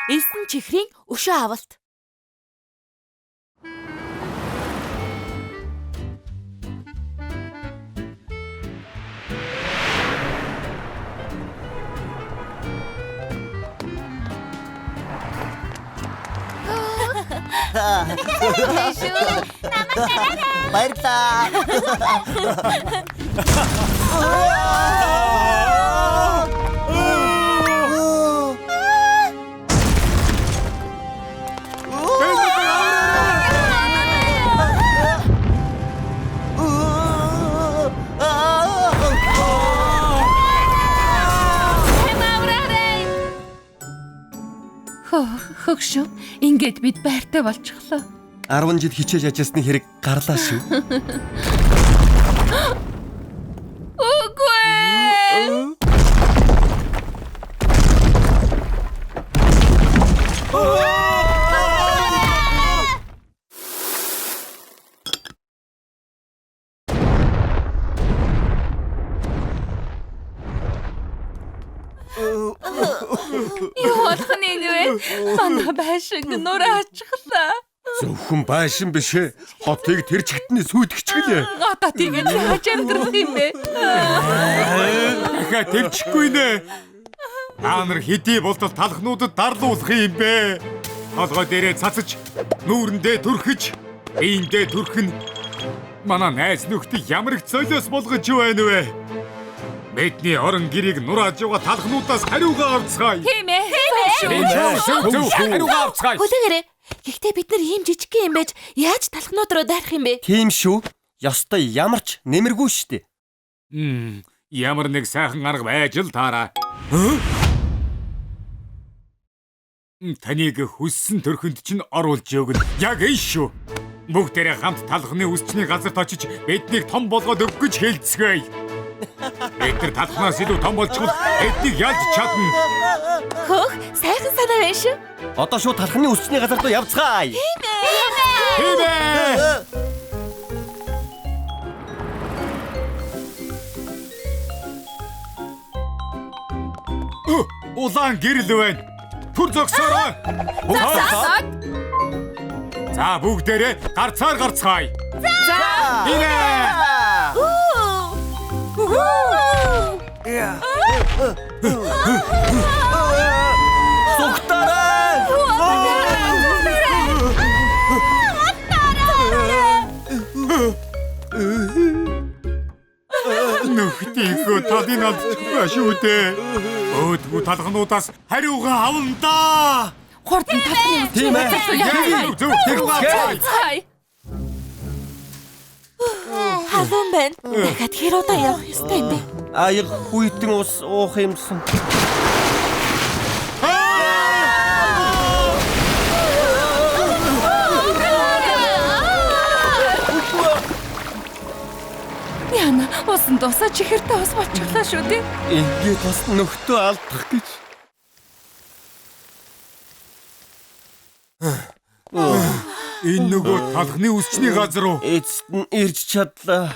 Элсэн чихрийн өшөө авалт. Тэшүү, намайг тараарай. Баярлалаа. Хөгшөө, ингээд бид байртай болчихлоо. 10 жил хичээж ажилласны хэрэг гарлаа шүү. Үгүй. Юу болох нь вэ? Манай байшинг нураачихлаа. Зөвхөн байшин биш ээ. Хотыг тэр чигтний сүйтгэжгэлээ. Одоо тэгээд яаж амьдрах юм бэ? Дахиад тэмчихгүй нэ. Та нар хэдий болтол талхнуудад дарлуулах юм бэ? Толгой дээрээ цацаж, нүүрэндээ түрхэж, биендээ түрхэн. Манай найз нөхдийг ямар их золиос болгож байна вэ? Бидний орон гэрийг нурааж байгаа талхнуудаас хариугаа авцгаая. Тийм ээ. Хариугаа авцгаая. Хүлээгээрэй. Гэхдээ бид нар ийм жижиг юм байж яаж талхнууд руу дайрах юм бэ? Тийм шүү. Ёстой ямар ч нэмэргүй штэ. Ямар нэг сайхан арга байж л таараа. Таныг хүссэн төрхөнд чинь оруулж өгнө. Яг энэ шүү. Бүгдээрээ хамт талхны үсчний газарт очиж биднийг том болгоод өгөх гэж хэлцгээе. Бид нар талхнаас илүү том болчихвол эднийг ялж чадна. Хөөх, сайхан санаа байна шүү. Одоо шууд талхны үсчний газар руу явцгаая. Тийм ээ. Улаан гэрэл байна. Түр зогсоорой. За бүгдээрээ гарцаар гарцгаая. За. Нөхдийнхөө талын алдчихгүй шүү дээ. Өөдгөө талхнуудаас хариугаа авна да. Хурдан талхны Тийм ээ. Халуун байна. Дахиад хэр удаа явах ёстой юм бэ? Аяг хүйтэн ус уух юмсан. Яна, усан дусаа чихэртэй ус болчихлоо шүү дээ. Ингээд бас нөхдөө алдах гэж. Энэ нөгөө талхны үсчний газар уу? Эцэст нь ирж чадлаа.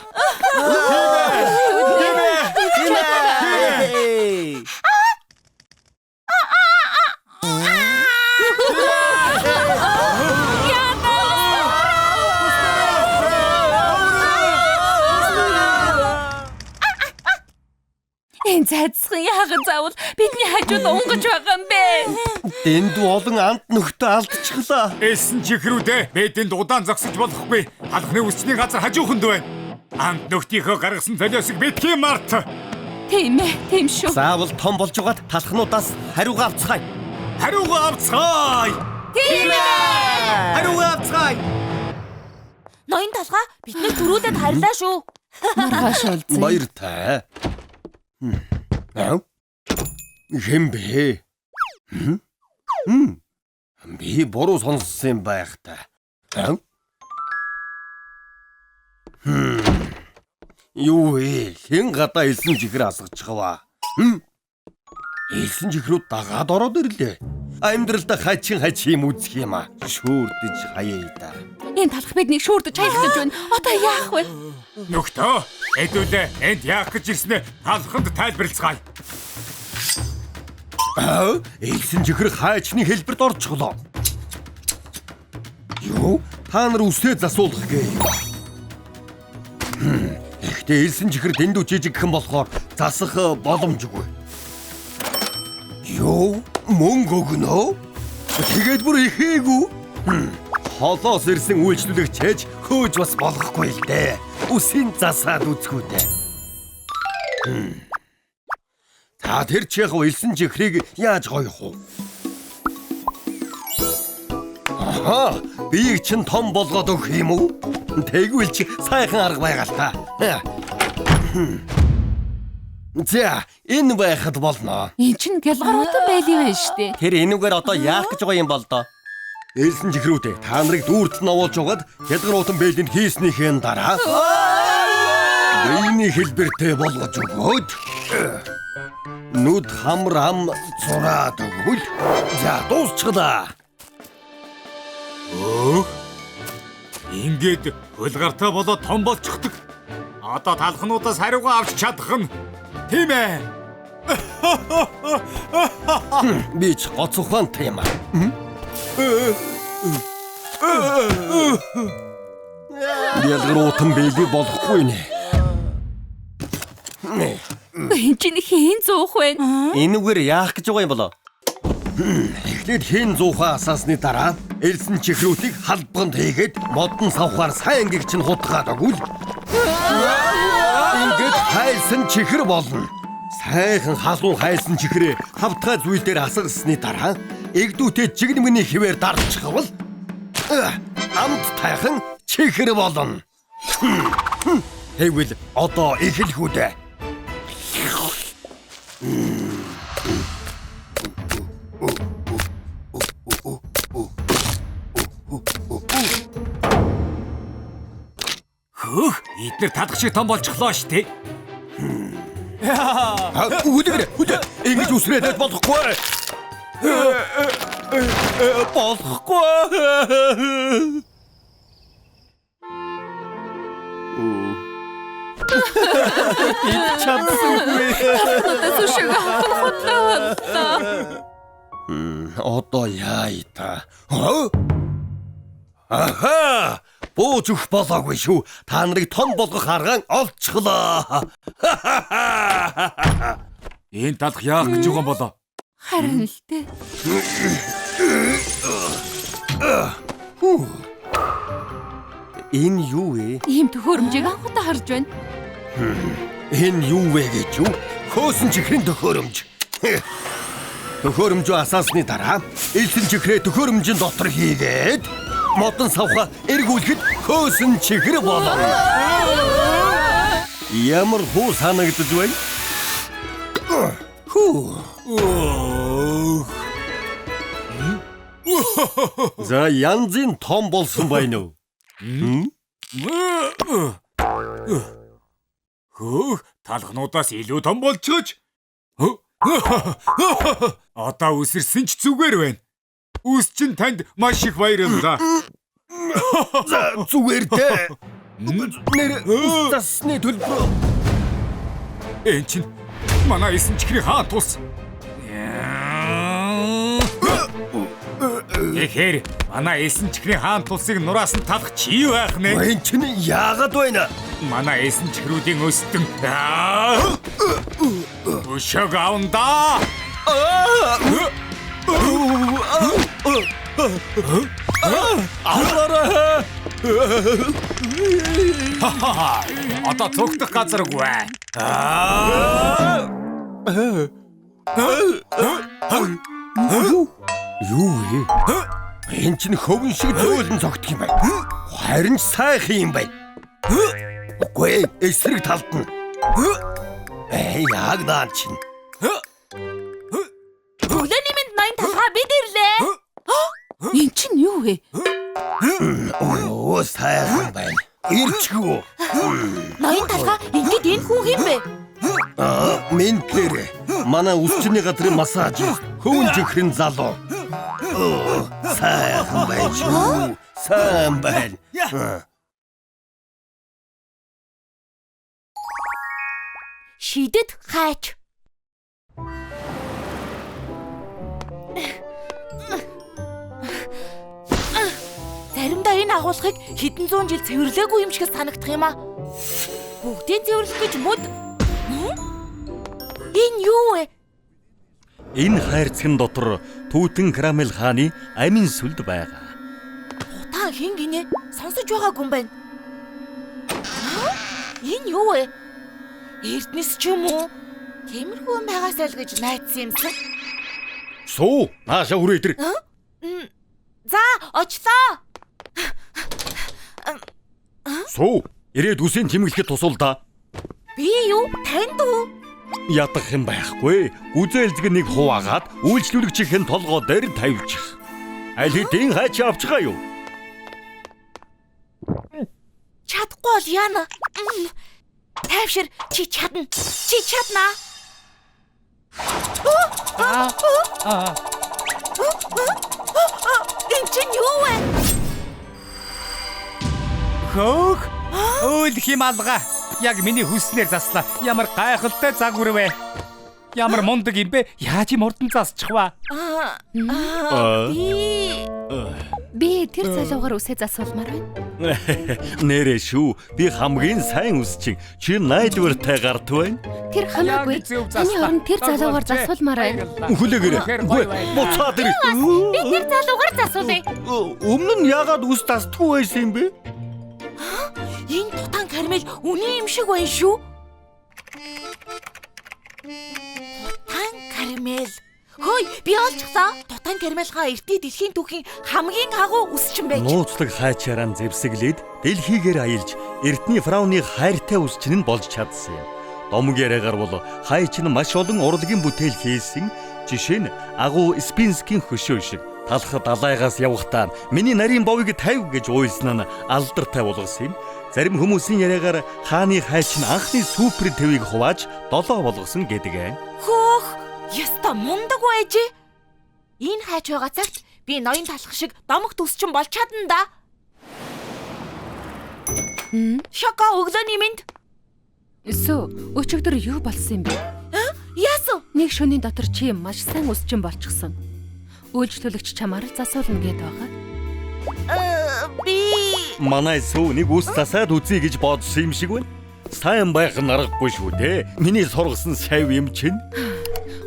Энэ цайцсан яагаад заавал бидний хажууд унгаж байгаа юм бэ? Дэнд олон амт нөхдөө алдчихлаа. Элсэн чихрүүдээ бидэнд удаан зогсож болохгүй. Талхны үсчний газар хажууханд байна. Амт нөхдийнхөө гаргасан золиосыг битгий март. Тийм ээ, тийм шүү. Заавал том болж байгаад талхнуудаас хариугаа авцгаая. Хариугаа авцгаая. Тийм ээ. Хариугаа авцгаая. Ноён талхаа бидний төрүүлээд харьлаа шүү. Маргааш уулзъя. Баяр таа. Хэм бэ? Би буруу сонссон юм байх та. Юу вэ? Хэн гадаа элсэн чихэр асгаж байгаа? Элсэн чихрүүд дагаад ороод ирлээ. Амьдралдаа хачин юм үзэх юм аа. Шүүрдэж хаяа да. Энэ талх биднийг шүүрдэж хаях гэж байна. Одоо яах вэ? Нөхдөө, эдүүлээ энд яах гэж ирснэ талханд тайлбарлацгаая. Элсэн чихэр хайчны хэлбэрт орчихлоо. Юу? Та нар үсээ засуулах гээ. Гэхдээ элсэн чихэр дэндүү жижигхэн болохоор засах боломжгүй. Юу? Мөнгө өгнө? Тэгээд бүр ихээгүй. Холоос ирсэн үйлчлүүлэгч чэж хөөж бас болохгүй л дээ. Үсийн засаад үзэхүү дээ. Та тэр чи яг элсэн чихрийг яаж гоёх вэ? Аха, биеийг чин том болгоод өгөх юм уу? Тэгвэл чи сайхан арга байгаа л та. За, энэ байхад болно. Энд чинь гялгаруутай байлээ байж штэ. Тэр энүүгээр одоо яах гэж байгаа юм бол доо? Элсэн чихрүүдээ та нарыг дүүртэн овоолж угаад гялгаруутан бэлэнд хийснийхээ дараа биений хэлбэртэй болгож өгөөд нүд хамрам зураад өгвөл за дуусчлаа. Ингээд хөлгартаа болоод том болчихдог. Одоо талхнуудаас хариугаа авч чадах нь тийм ээ. Би ч гоц ухаантай юм аа. Ялгаруутан бэлэг болохгүй нэ. Энд чинь хийн зуух вэ? Энүүгээр яах гэж байгаа юм болоо? Эхлээд хийн зуухаа асаасны дараа элсэн чихрүүдийг халбганд хийгээд модон савхаар сайн гэгч нь хутгаад өгвөл ингээд хайлсан чихэр болно. Сайхан халуун хайлсан чихрээ хавтгай зүйл дээр асгасны дараа эгдүүтээ жигнэмний хിവэр дарчихвал амт тайхан чихэр болно. Тэгвэл одоо эхэлхүү дээ. Эдгээр талах шиг том болчихлоо штэ. Үдэгрэ. Ингэж үсрээд болохгүй. Болохгүй. Чадсангүй. Одоо яа та? Аха! Бууж өгөх болоогүй шүү. Та нарыг том болгох аргаан олцглоо. Энэ талах яах гэж байгаа юм болоо? Харин л дээ. Энэ юу вэ? Ийм төхөөрөмжийг анхудаа харж байна. Энэ юу вэ гэж юу? Хөөсөн чихрийн төхөөрөмж. Төхөөрөмжөө асаасны дараа элсэн чихрээ төхөөрөмжийн дотор хийгээд модон савха эргүүлэхэд хөөсөн чихэр болно. Ямар хуу санагдаж байна? За янзын том болсон байна уу? Талхнуудаас илүү том болчихож. Одоо үсэрсэн ч зүгээр байна. Үс чинь танд маш их баярлалаа. За зүгээр дээ. Нэр засны төлбөр. Энд чинь манай эсэн чихрийн хаан тус. Эхэр манай эсэн чихрийн хаан тусыг нураас нь талах чи байх нэ. Энд чинь яагаад байна? Манай эсэн чихрүүдийн өстөн. Өшөг аунда. Одоо цогтох газаргүй. Юу вэ? Энд чинь хөвөн шиг зөөлөн цогтох юм байна. Харин сайхан юм байна. Үгүй эсрэг талд нь. Яг наа чинь. Өглөөний минь 80 талхаа бид ирлээ. Энд чинь юу вэ? Оо сайхан байна. Ирчгүү. 80 талхаа ингээд энэ хүн юм бэ? Минь тэр манай үсчний газрын массаж хөвөн чихрийн залуу. Сайхан байж. Сайн байна. Шидэд хайч. Заримдаа энэ агуулгыг хэдэн зуун жил цэвэрлээгүй юм шиг санагдах юм аа. Бүгдийг цэвэрлэх гэж мод. Энэ юу вэ? Энэ хайрцагын дотор Түүтэн Карамел хааны амин сүлд байгаа. Та хин гинэ? Сонсож байгаагүй юм байна. Энэ юу вэ? Эрдэнэс ч юм уу? Тиймэрхүү юм байгаасаа л гэж найдсан юмсан. Суу, наашаа хүрээ итэр. За, очлоо. Суу, ирээд үсийн тэмэглэхэд тусал да. Би юу? Танд уу? Ядах юм байхгүй. Үзээлзэг нэг хуваагаад үйлчлүүлэгчийн толгой дээр тавьчих. Аль хэдийн хаач авчихаа юу? Чадахгүй бол яана. Тайвшир, чи чадна. Чи чадна. Энэ чинь юу вэ? Хөөх. Өөл хималга. Яг миний хүснээр заслаа. Ямар гайхалтай загвар вэ? Ямар мундаг юм бэ? Яаж юм урдан засчихваа? Би тэр залуугаар үсээ засуулмаар байна. Нэрээ шүү. Би хамгийн сайн үсчин. Чи найдвартай гарт байна. Тэр хамаагүй. Таны орон тэр залуугаар засуулмаар байна. Хүлээгээрэй. Буцаад ир. Би тэр залуугаар засуулъя. Өмнө нь яагаад үс тасдгүй байсан юм бэ? Энэ Тутан Карамел үний юм шиг байна шүү. Тутан Карамел. Хөөе, би олчихлаа. Тутан Карамелга эртний дэлхийн түүхийн хамгийн агуу үсчин байж. Нууцлаг хайчаараа зэвсэглээд дэлхийгээр аялж эртний фрауны хайртай үсчин нь болж чадсан юм. Домог яриагаар бол хайч нь маш олон урлагийн бүтээл хийсэн. Жишээ нь агуу Спинскийн хөшөө шиг талхад далайгаас явахдаа миний нарийн бовыг тавь гэж уйлсан нь алдартай болгосон юм. Зарим хүмүүсийн яриагаар хааны хайч нь анхны супер твийг хувааж долоо болгосон гэдэг. Хөөх, яста мундаг байж. Энэ хайч байгаа цагт би ноён талах шиг домогт үсчин болж чадна да. Шоко өглөөний минь. Сүү, өчигдөр юу болсон юм бэ? Яасан? Нэг шөнийн дотор чи маш сайн үсчин болчихсон. Үйлчлүүлэгч чамаар л засуулна гээд байгаа. Би Манай сүү нэг үс засаад үзье гэж бодсон юм шиг байна. Сайн байх нь аргагүй шүү дээ. Миний сургасан шав юм чинь.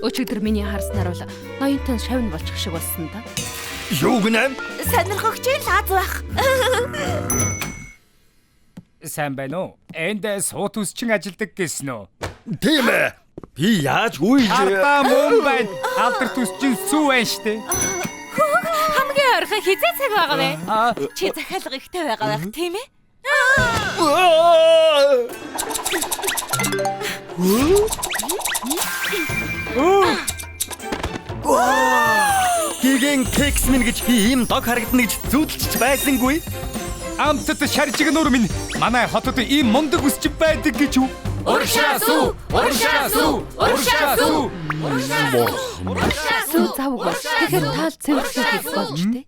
Өчигдөр миний харснаар бол ноёнтон шавн болчих шиг болсон да. Юу гинэ? сонирхогч лаз байх. Сайн байна уу? Энд суут үсчин ажилдаг гэсэн үү? Тийм ээ. Би яаж үйл Ардаа мөн байна. Алдарт үсчин сүү байна штэ. Хамгийн ойрхон хизээ цаг байгаа вэ? Чи захиалга ихтэй байгаа байх тийм ээ? Гиген кекс минь гэж би ийм дог харагдана гэж зүудэлж байсангүй. Амтд шаржиг нуур минь манай хотод ийм мундаг үсчин байдаг гэж үү? Уршаасуу! Сүү завгүй. Тэгэхээр таал цэвэрлэх хийх болж тээ.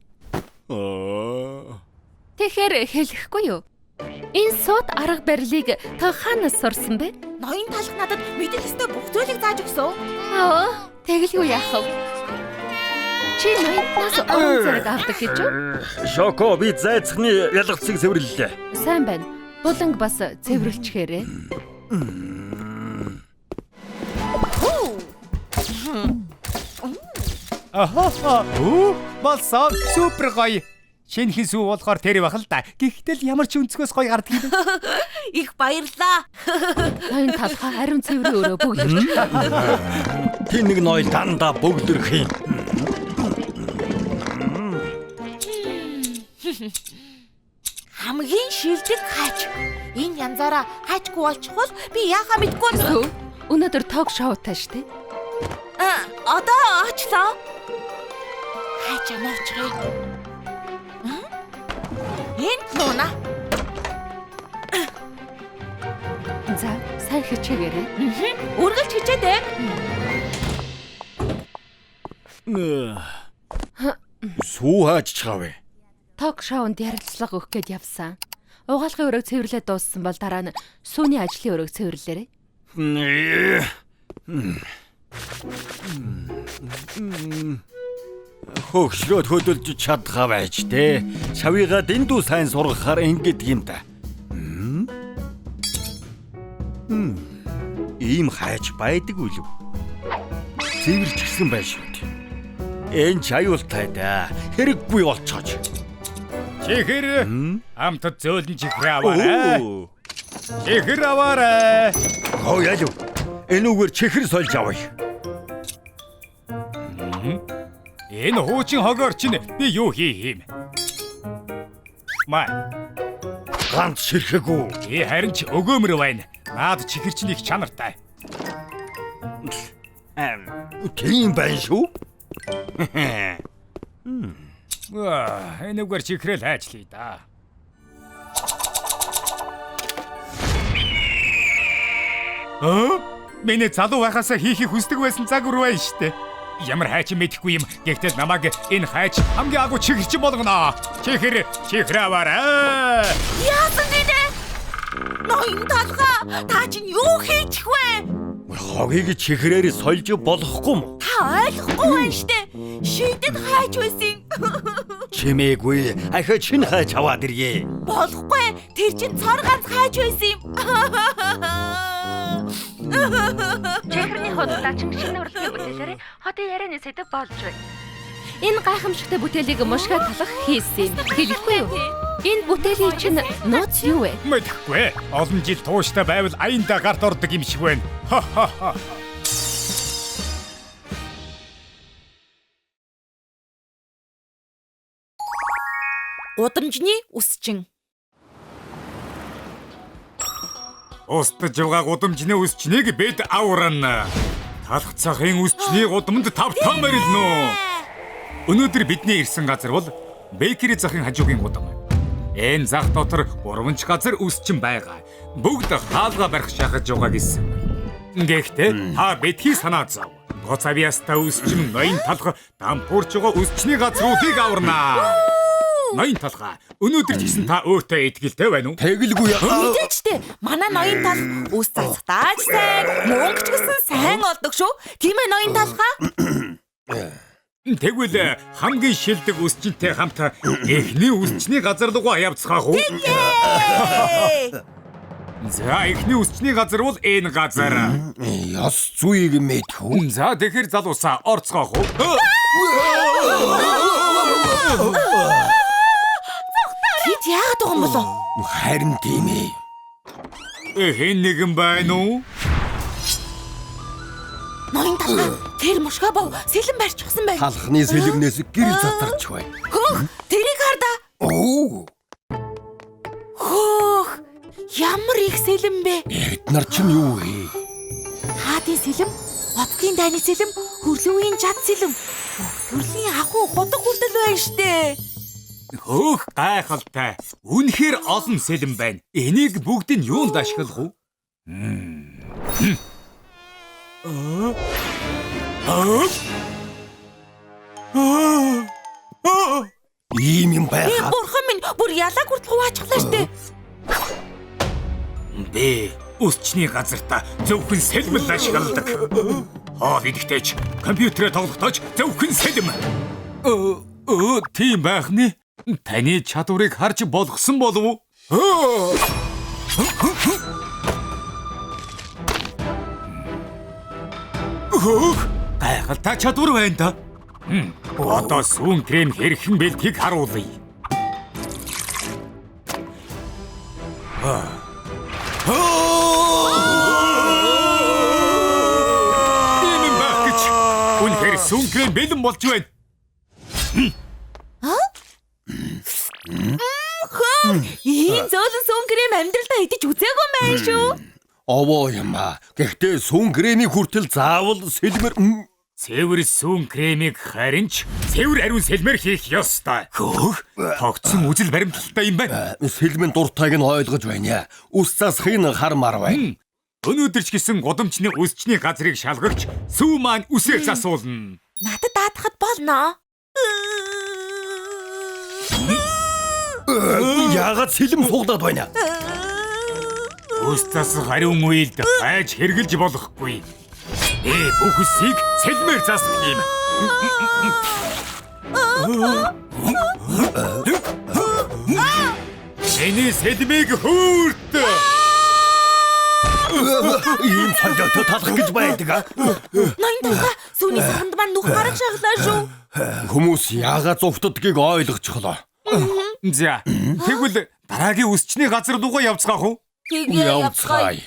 Тэгэхээр хэлэхгүй юу? Энэ сууд арга барилыг та хаанаас сурсан бэ? Ноён талх надад мэдэх ёстой бүх зүйлийг зааж өгсөн. Тэгэл юу яах вэ? Чи ноёнтнаас уран зэрэг авдаг гэж үү? Шоко би зайцхны ялгцыг цэвэрлэлээ. Сайн байна. Буланг бас цэвэрлчихээрээ. Болсон супер гоё. Шинэхэн сүү болохоор тэр байх л да. Гэхдээ л ямар ч өнцгөөс гоё гардаг юм. Их баярлаа. Ноён талхаа ариун цэврийн өрөө бүгд. Тин нэг ноёл дандаа бөгдөрөх юм. Хамгийн шилдэг хайч. Энэ янзаараа хайчгүй болчихвол би яахаа мэдгүй байна. Сүү, өнөөдөр ток шоутай штэ. Одоо очлоо. Хайч анаачихъя. Энэ нуна. За, сайн хичээгээрэй. Үргэлж хичээдэг. Сүү хаач чаавэ. Ток шоунд ярилцлага өгөх гээд явсан. Угаалгын өрөөг цэвэрлээд дууссан бол дараа нь сүүний ажлын өрөөг цэвэрлээрэй. Хөгшрөөд хөдөлж чадхаа байж те. Шавьяга дэндүү сайн сургахаар ингэдэг юм да. Ийм хайж байдаг үлв. Цэвэрч гисэн байх шүү дээ. Энэ ч аюултай да. Хэрэггүй болцооч. Чихэр амтд зөөлөн чихрээ аваарай. Чихэр аваарай. Хоо яа. Энэ үгээр чихэр сольж авъя. Энэ хуучин хогоор чинь би юу хийм? Маа, Ганц ширхэгүү. харин ч өгөөмөр байна. Наад чихэр чинь их чанартай. Тийм байна шүү. Энэ үгээр чихрэл хайчлаа да. Миний залуу байхасаа хийхийг хүсдэг байсан загвар байна штэ. Ямар хайч мэдэхгүй юм. Гэхдээ намайг энэ хайч хамгийн агуу чихэрч болгоно. Чихэр аваарай. Яасан гээ? Ноён талхаа та чинь юу хийчих вэ? Хогийг чихрээр сольж болохгүй юм. Та ойлгохгүй байна штэ. Шийдэд хайж байсан. Чимээгүй. Ахаа чин хайж аваад ирье. Болохгүй. Тэр чинь цор ганц хайж байсан юм. Чихрийн худалдаачин шинэ урлагийн бүтээлээр хотын ярианы сэдэв болж байна. Энэ гайхамшигтай бүтээлийг мушгаа талах хийсэн юм. Хэлэхгүй юу? Энэ бүтээлийн чинь нууц юу вэ? Мэдэхгүй. Олон жил тууштай байвал аяндаа гарт ордог юм шиг байна. Удамжны үсчин. Устж байгаа гудамжны үсчнийг бид аврана. Талх цахын үсчний гудамд тавтаа мэрилнэ. Өнөөдөр бидний ирсэн газар бол Бэкери захын хажуугийн гудам. Энэ зах дотор 3 газар үсчин байгаа. Бүгд хаалга барих шахаж байгаа гэсэн. Гэхдээ та битгий санаа зов. Гоцавьяста үсчин ноён талх дампуурч байгаа үсчний газруудыг аварна. Ноён талха өнөөдөр ч гэсэн та өөртөө итгэлтэй байна уу? Тэгэлгүй яа. Мэдээчтэй. Манай ноён тал үс цацтааж сайн, мөнгө ч гэсэн сайн олдог шүү. Тийм ээ ноён талхаа? Тэгвэл хамгийн шилдэг үсчинтэй хамт эхний үсчний газар руугаа явцгаах уу? За эхний үсчний газар бол энэ газар. Яс зүйг мэдхүү. За тэгэхээр залуусаа орцгоох уу? Тэд яагаад байгаа юм болов? Харин тийм ээ. Хэн нэгэн байна уу? Ноён талхаа тэр мушгаа бов сэлэн барьчихсан бай. Талхны сэлэмнээс гэр задарч бай. Хөөх, тэрийг хар да. Оо. Хөөх. Ямар их сэлэн бэ? Эд нар чинь юу вэ? Хаадын сэлэм, отгийн дайны сэлэм, хөрлөвийн жад сэлэм. Төрлийн ахуй худаг хүрдэл байна штэ. Хөөх гайхалтай. Үнэхээр олон сэлэн байна. Энийг бүгдийг юунд ашиглах вэ? Ийм юм байхаа. Бурхан минь бүр ялаа хүртэл хуваачихлаа штэ. Бэ үсчний газартаа зөвхөн сэлмэл ашигладаг. Хоол идэхтэйч компьютерээ тоглохдооч зөвхөн сэлэм. Тийм байх нэ. Таны чадварыг харж болгосон болов уу? Гайхалтай чадвар байна да. Одоо сүүн крем хэрхэн бэлтгийг харуулъя. Энэ багч үнэхээр сүүн крем бэлэн болж байна. Ийм зөөлөн сүүн крем амьдралдаа идэж үзээгүй юм байна шүү. Овоо юм аа. Гэхдээ сүүн кремийн хүртэл заавал сэлмэр Цэвэр сүүн кремийг харин ч цэвэр ариун сэлмэр хийх ёстой. Хөөх, тогтсон үзэл баримталтай юм байна. сэлмэн дуртайг нь ойлгож байна. Үс засахыг хар мар байна. Өнөөдөр ч гэсэн гудамжны үсчний газрыг шалгагч сүү маань үсээ засуулна. Надад даатахад болно. Яагаад сэлэм суглаад байна? Үс засах ариун үйлд байж хэрглэж болохгүй. Бүх үсийг сэлмээр засдаг юм. Эний сэлмийг хүүрт. Ийм солиотой талах гэж байдаг а? Ноён талхаа сүүний саранд маань нүх гарах шаглаа шүү. Хүмүүс яагаад зугтдгийг ойлгочихлоо. За тэгвэл дараагийн үсчний газар руугаа явцгаах уу? Тэгээ явцгаая.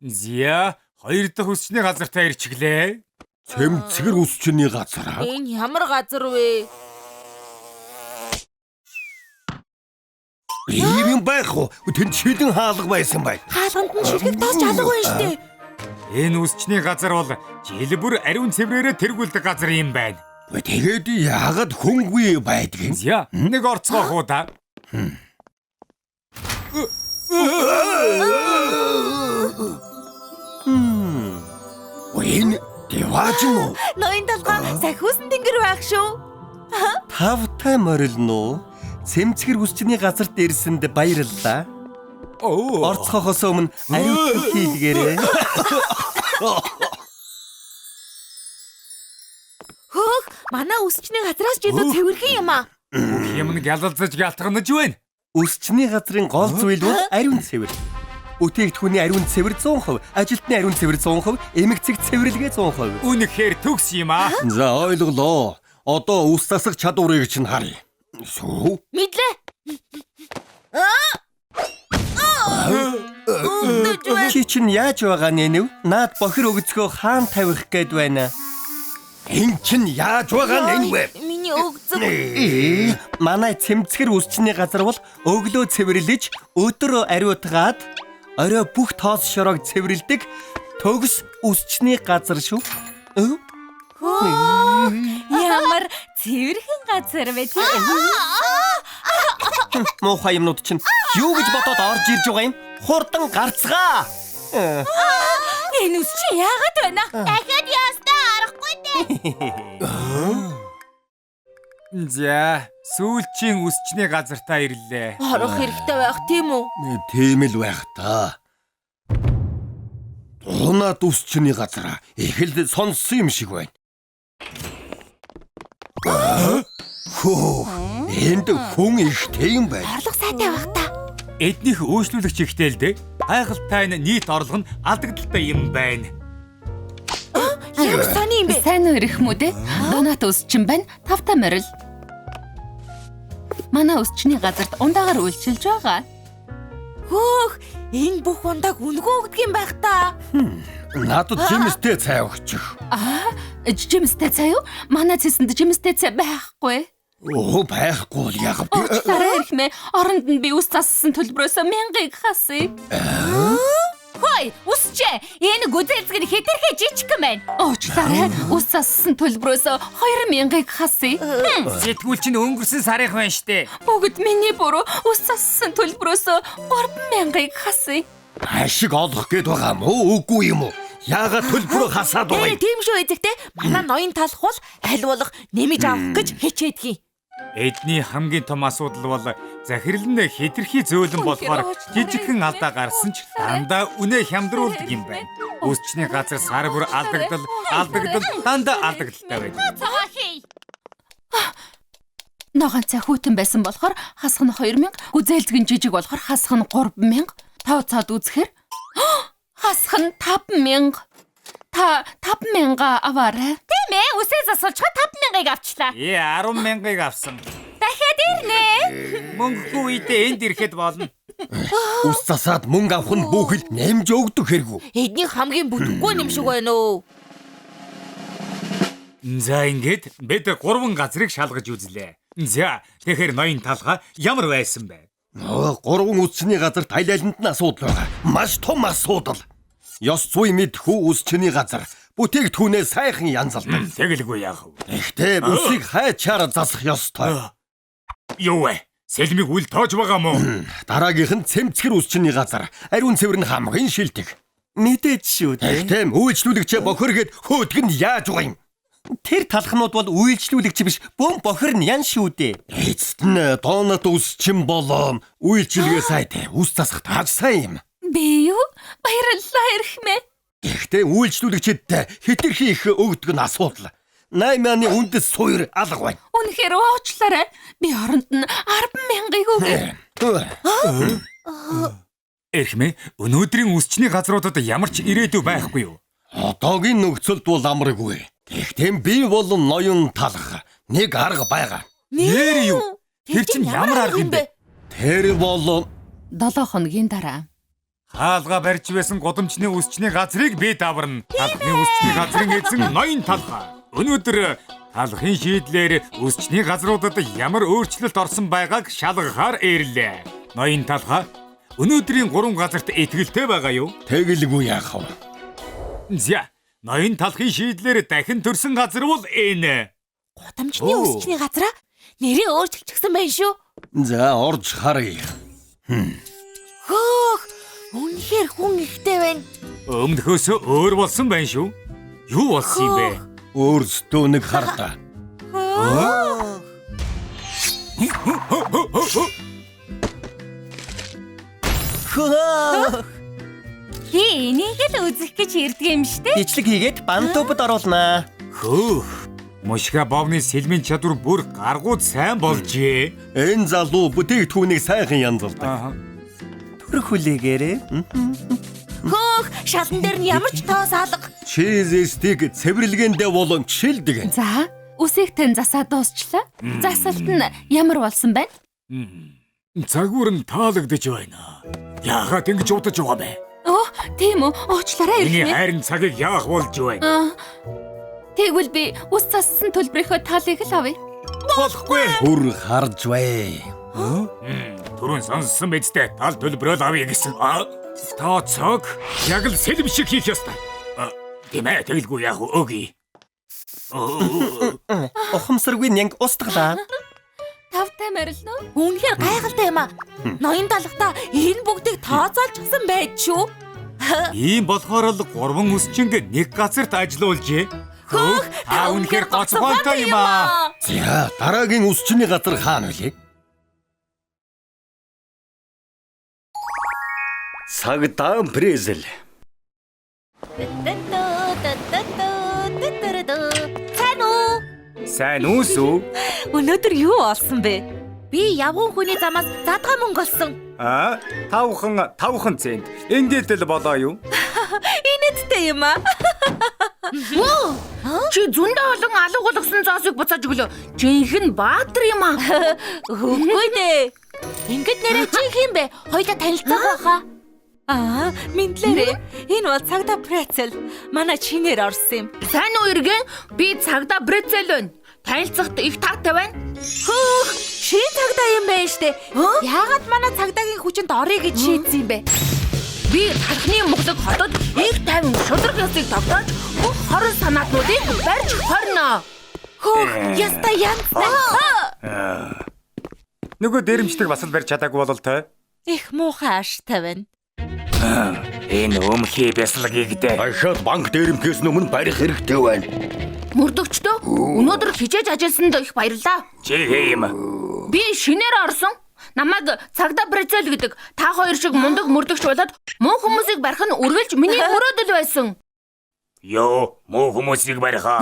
Зя хоёр дахь үсчний газартаа ирчихлээ. Цэмцгэр үсчний газар а? Энэ ямар газар вэ? Ийм юм байх уу? Тэнд шилэн хаалга байсан бай. Хаалганд нь шилхэг тасч алга байна штэ. Энэ үсчний газар бол жилбэр ариун цэврээрээ тэргүүлдэг газар юм байна. Тэгээд яагаад хөнггүй байдаг юм? Зя нэг орцгоох уу да? Энэ дэвааж нь уу? Ноён талхаа сахиусан тэнгэр байх шүү. Тавтай морилно уу? Цэмцгэр үсчний газарт ирсэнд баярлалаа. Орцохоос өмнө ариутгал хийлгээрэй. Хөөх, манай үсчний газраас ч илүү цэвэрхэн юм аа. Юм гялалзаж гялтганаж байна. Үсчний газрын гол зүйл бол ариун цэвэр. Бүтээгдэхүүний ариун цэвэр 100%, ажилтны ариун цэвэр 100%, эмэг цэг цэвэрлэгээ 100%. Үнэхээр төгс юм аа. За ойлголоо. Одоо ус засах чадварыг чинь харъя. Сүү? Мэдлээ. Чи чинь яаж байгаа нэнэв? Наад бохир өгцгөө хаан тавих гээд байна. Энд чинь яаж байгаа нэнвэ? Миний өгцөг. Манай цэмцгэр үсчний газар бол өглөө цэвэрлэж, өдөр ариутгаад, орой бүх тоос шороог цэвэрлдэг төгс үсчний газар шүү. Ямар цэвэрхэн газар вэ те? Муухай юмнууд чинь юу гэж бодоод орж ирж байгаа юм? Хурдан гарцгаа. Энэ үс чи яагаад байна? Дахиад ястаа арахгүй дээ. За сүүлчийн үсчний газартаа ирлээ. Орох хэрэгтэй байх тийм үү? Тийм л байх та. Унаад үсчний газар их л сонссон юм шиг байна. Хөө, энд хүн ихтэй юм байна. Орлого сайтай байх та. Эднийх өөрчлөлөгч ихтэй л дээ. Гайхалтай нийт орлого нь алдагдaltaй юм байна. Ямар сони юм бэ? Сайн уу ирэх мүү дээ? Донат үсчин байна. Тавтай морил. Манай үсчний газарт ундаагаар үйлчилж байгаа. Хөөх, энэ бүх ундааг үнэгүй өгдөг юм байх та. Надад жимстэй цай өгчих. Жимстэй цай юу? Манай цэсэнд жимстэй цай байхгүй. Оо байхгүй л яг. Уучлаарай ирхмээ. Оронд нь би ус зассан төлбөрөөс 1000-ыг хасъя. Хой, үсчээ. Энэ гүзэлцэг нь хэтэрхий жижиг юм байна. Уучлаарай. Ус зассан төлбөрөөс 2000-ыг хасъя. Сэтгүүл чинь өнгөрсөн сарын байна штэ. Бүгд миний буруу. Ус зассан төлбөрөөс 3000-ыг хасъя. Ашиг олох гээд байгаа юм уу? Үгүй юм уу? Яагаад төлбөрөө хасаад байгаа юм? Тийм шүү эзэгтэй. Манай ноён талах бол аль болох нэмж авах гэж хичээдэг юм. Эдний хамгийн том асуудал бол захирал нь хэтэрхий зөөлөн болохоор жижигхэн алдаа гарсан ч дандаа үнэ хямдруулдаг юм байна. Үсчний газар сар бүр алдагдал дандаа алдагдaltaй байдаг. Цагаан хий. Ногоон цай хүйтэн байсан болохоор хасах нь 2000, гүзээлзгэн жижиг болохоор хасах нь 3000. Тав цаад үзэхээр хасах нь 5000. Та 5000 аваарай. Тийм ээ, үсээ засуулчаа 5000-ыг авчлаа. 100000-ыг авсан. Дахиад ирнэ. Мөнгөгүй үедээ энд ирэхэд болно. Ус засаад мөнгө авах нь бүхэл нэмж өгдөг хэрэггүй. Эдний хамгийн бүтэхгүй юм шиг байна уу? За ингээд бид 3 газрыг шалгаж үзлээ. За тэгэхээр ноён талхаа ямар байсан бэ? 3 үсчний газар Тайлайланд нь асуудал байгаа. Маш том асуудал. Ёс зүй мэдхүү үсчний газар бүтээгдэхүүнээ сайхан янзалдаг. Тэгэлгүй яах вэ? Гэхдээ бүсийг хайчаар засах ёстой. Юу вэ? Сэлмиг үл тоож байгаа мó? Дараагийнх нь цэмцгэр үсчний газар. Ариун цэвэр нь хамгийн шилдэг. Мэдээж шүү дээ. Гэхдээ үйлчлүүлэгчээ бохиргээд хөөдөг нь яаж байгаа юм? Тэр талхнууд бол үйлчлүүлэгч биш, бөм бохир нь ян шүү дээ. Эцэст нь донот үсчин болоо үйлчлэгээ сайтай. Ус засах тааж сайн юм. Би юу? Баярлалаа ирхмээ. Гэхдээ үйлчлүүлэгчидтэй хэтэрхий их өгдөг нь асуудал. 8,000-ны үндэс суур алга байна. Үнэхээр уучлаарай. Би оронд нь 10,000-ыг өгье. Эхмээ, өнөөдрийн үсчний газруудад ямар ч ирээдүй байхгүй юу? Одоогийн нөхцөлд бол амаргүй. Гэхдээ би болон ноён талах нэг арга байгаа. Нэр юу? Тэр чинь ямар арга юм бэ? Тэр бол 7 хоногийн дараа. Хаалга барьж байсан гудамжны үсчний газрыг би даварна. Талхны үсчний газрын эзэн ноён талха. Өнөөдөр талхын шийдлээр үсчний газруудад ямар өөрчлөлт орсон байгааг шалгахаар ирлээ. Ноён талха, өнөөдрийн 3 газарт итгэлтэй байгаа юу? тэгэлгүй яах вэ? За, ноён талхын шийдлээр дахин төрсөн газар бол энэ. Гудамжны үсчний газраа нэрээ өөрчилчихсэн байх шүү. За, орж харъя. Хөөх, үнэхээр хүн ихтэй байна. Өмнөхөөсөө өөр болсон байна шүү. Юу болсон юм бэ? Өөрсдөө нэг хардаа. Энийг л үзэх гэж ирдэг юм штэ. Бичлэг хийгээд бантубд оруулнаа. Хөөх. Мушга бовны сэлмийн чадвар бүр гаргууд сайн болжээ. Энэ залуу бүтээгдэхүүнийг сайхан янзалдаг. Төрөх хүлээгээрээ. Хөөх, шалан дээр нь ямар ч тоос алга. Чиз стик цэвэрлэгэндээ болон чилдэг. За, үсийг тань засаа дуусчлаа. Засалт нь ямар болсон байна? Цагуур нь таалагдж байна. Яагаад ингэж удаж байгаа бэ? Оо, тийм үү. Уучлаарай Миний ирэх. хайрын цагийг яах болж байна? Тэгвэл би ус зассан төлбөрийнхөө талыг л авъя. Болохгүй. Бүр харж бай. Түрүүн сонссон мэдтэй тал төлбөрөөл авъя гэсэн. Тооцоог яг л сэлэм шиг хийх ёстой. Тийм ээ, тэгэлгүй яах вэ? Өгье. Ухамсаргүй нянг устглаа. Тавтай морилно. Үнэхээр гайхалтай юм аа. Ноён талхтаа энэ бүгдийг тооцоолчихсан байж шүү. Ийм болохоор л 3 үсчинг нэг газарт ажиллуулжээ. Хөөх, та үнэхээр гоцгоонтой юм аа. За, дараагийн үсчний газар хаана вэ? Сагдаан Брезил. Сайн уу? Сайн үсүү? Өнөөдөр юу олсон бэ? Би явган хүний замаас задгаа мөнгө олсон. Тавхан цент. Ингээд л болоо юу? Инээдтэй юм аа. Чи зөндөө олон алга болгосон зоосыг буцааж өглөө. Жинхэнэ баатар юм аа. Үгүй дээ. Ингээд нэрээ чи юм бэ? Хоёулаа танилцах байхаа. Мэдлээрээ. Энэ бол цагдаа прецел. Манай чинээр орсон юм. Сайн уу иргэн? Би цагдаа Брецел байна. Танилцахад их таатай байна. Хөөх, шинэ цагдаа юм байна штэ. Яагаад манай цагдаагийн хүчинд орё гэж шийдсэн юм бэ? Би талхны Монголыг хотод их тайван шудраг ёсыг тогтоож бүх хорон санаатнуудыг барьж хорно. Хөөх, яста янзтай. Нөгөө дээрэмчдэг бас л барьж чадаагүй болол той. Их муухай аштай байна. Энэ өмхий бясалгыг дээ. Ахад банк дээрэмхээс өмнө барих хэрэгтэй байна. Мөрдөгчдөө өнөөдөр хичээж ажилласанд их баярлаа. Чи юм. Би шинээр орсон. Намайг цагдаа Брецел гэдэг. Та хоёр шиг мундаг мөрдөгч болоод муу хүмүүсийг барих нь үргэлж миний мөрөөдөл байсан. Йоо, муу хүмүүсийг барихаа.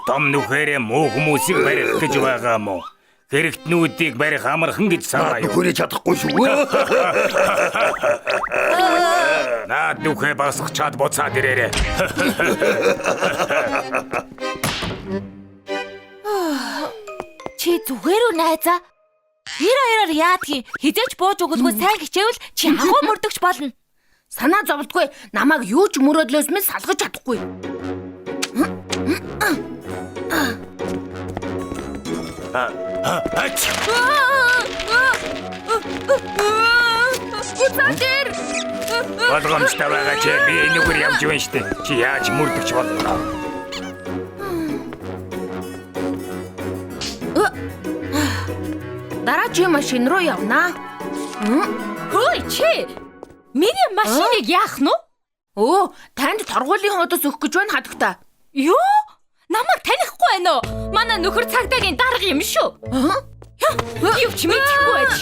Том нүхээрээ муу хүмүүсийг барих гэж байгаа мó. Хэрэгтнүүдийг барих амархан гэж санаа юу? Хүрэж чадахгүй шүү. Наад нүхээ басах чад буцаад ирээрээ. Чи зүгээр үү найзаа? Хоёроор яадгийн хизээч бууж өгөлгүй сайн хичээвэл чи агуу мөрдөгч болно. Санаа зовлтгүй. Намайг юу ч мөрөөдлөөс минь салгаж чадахгүй. Үзэлдэр. Болгоомжтой байгаа чи би энэгээр явж байна штэ. Чи яаж мөрдөгч болно? Дараагийн машин руу явнаа. Хөөе чи. Миний машиныг яах нь? Оо, танд торгуулийн хуудас өгөх гэж байна хадагта. Юу? Намайг танихгүй байна уу? Манай нөхөр цагдаагийн дарга юм шүү. Юу ч мэдэхгүй байж.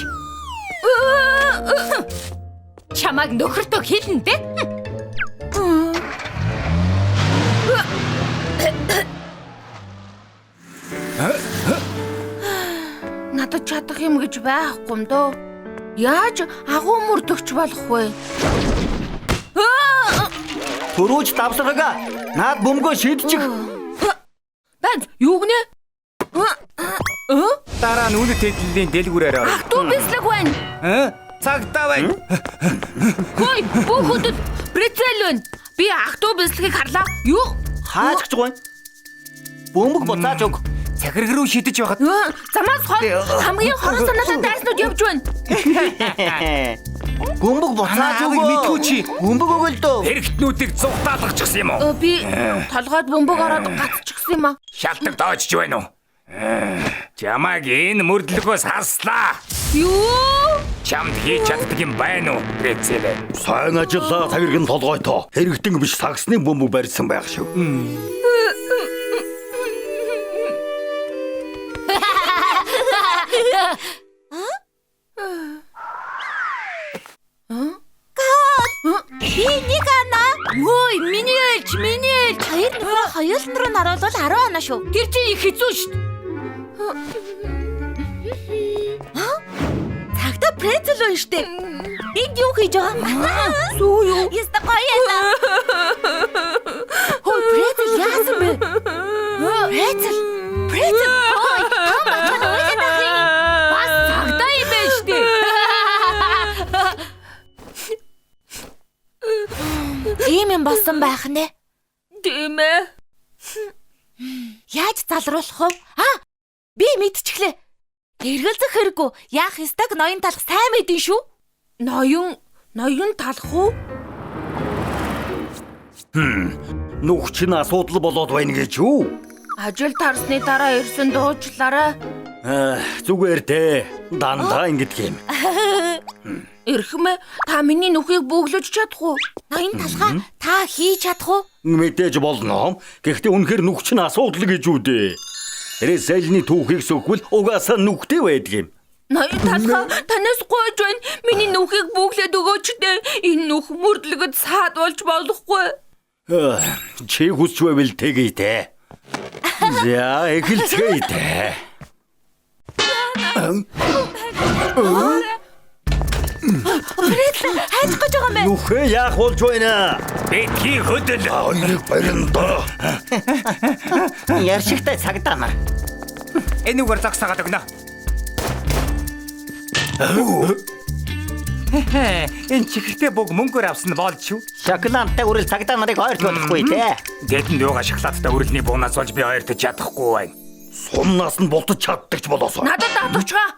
Чи чамайг нөхөртөө хэлнэ дээ. Надад чадах юм гэж байхгүй юм дөө. Яаж агуу мөрдөгч болох вэ? Төрөөж давсарга. Наад бөмбөгөө шийдчих. Банд юу гинэ? Дараа нь үнэт хэдлийн дэлгүүрээр орё. Ахтуу бислэг байна. Цагтаа байна. Хөөе, бүхэдд прецел байна. Би ахтуу бислэгийг харлаа. Юу? Хааж гэж байна. Бөмбөг буцааж өг. Захираг руу шидэж байхад Замаас хол хамгийн хорон санаалаа дайснууд явж байна. Бөмбөг буцааж өг. мэдгүй чи. Бөмбөг өгөл дөө. хэрэгтнүүдийг цугтаалгачихсан юм уу? Би толгойд бөмбөг ороод гацчихсан юм аа. Шалтак доожж байна уу? Чамайг энэ мөрдлөгөөс харслаа. Юу? Чамд хийж чаддаг юм байна уу? Прецел. Сайн ажиллаа тавиргын толгойтоо. Хэрэгтэн биш сагсны бөмбөг барьсан байх шүү. Би нэг анаа. Ой, миний ээлж. Хоёр нөхөр хоёулын руу наруулвал 10 анаа шүү. Тэр чинь их хэцүү шүү дээ. Цагта прецел уу штэ. Энд юу хийж байгаа? Сүү юу? Яста гоё яа. Хөө прецел яасан бэ? Прецел. Ой, том бачаад уугаад байгаа. Бас цагтаа юм байна шүү дээ. Тийм юм болсон байх нэ. Тийм ээ. Яаж залруулах вэ? Би мэдчихлээ. Эргэлзэх хэрэггүй. Яах ёстойг ноён талах сайн мэдэн шүү. Ноён талах уу? Нүх чинь асуудал болоод байна гэж юу? Ажил тарсны дараа ирсэн дуучлаарай. Зүгээр дээ. Дандаа ингэдэг юм. Ирхмэ, та миний нүхийг бөглөж чадах уу? Ноён талхаа та хийж чадах уу? Мэдээж болно. Гэхдээ үнэхээр нүх чинь асуудал гэж үү дээ. Прецелний түүхийг sökвөл угаасаа нүхтэй байдаг юм. Ноён талхаа танаас гойж байна. Миний нүхийг бөглөөд өгөөч дээ. Энэ нүх мөрдлөгөд саад болж болохгүй. Чи хүсч байвал тэгье дээ. За, эхэлцгээе дээ. Прецел хайж гэж байгаа юм бэ? Нүхээ яах болж байна? Бэтгий хөдөл. Өнөг барина. Яршигтай цагдаа нар. Энүүгээр загсаагаад өгнө. Энэ чихртэй бүг мөнгөөр авсан болж шүү. Шоколадтай үрэл цагдаа нарыг ойрт болохгүй те. Дэдэнд байгаа шоколадтай өрөлний буунаас болж би ойртож чадахгүй байна. Сумнаас нь болтож чаддагч болоосоо. Надад давтагчгаа.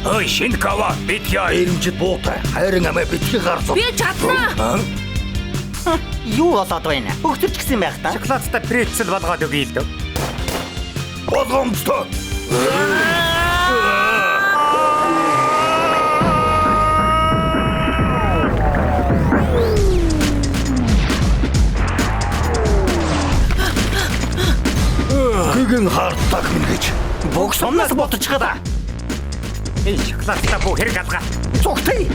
Ой, шинкава битгий. Ирэмжид буутай. Хайрын амаа битгий гарцуу. Би чадна. Юу болоод байна? Хөгтөрч гисэн байх та. Шоколадтай прецел болгоод өгье л дөө. Болгоомжтой. Гэгэн хартаг минь гэж. Бүх сумнаас ботож чагаа. Энэ шоколадтай буу хэрэг алгаа. Цогтой.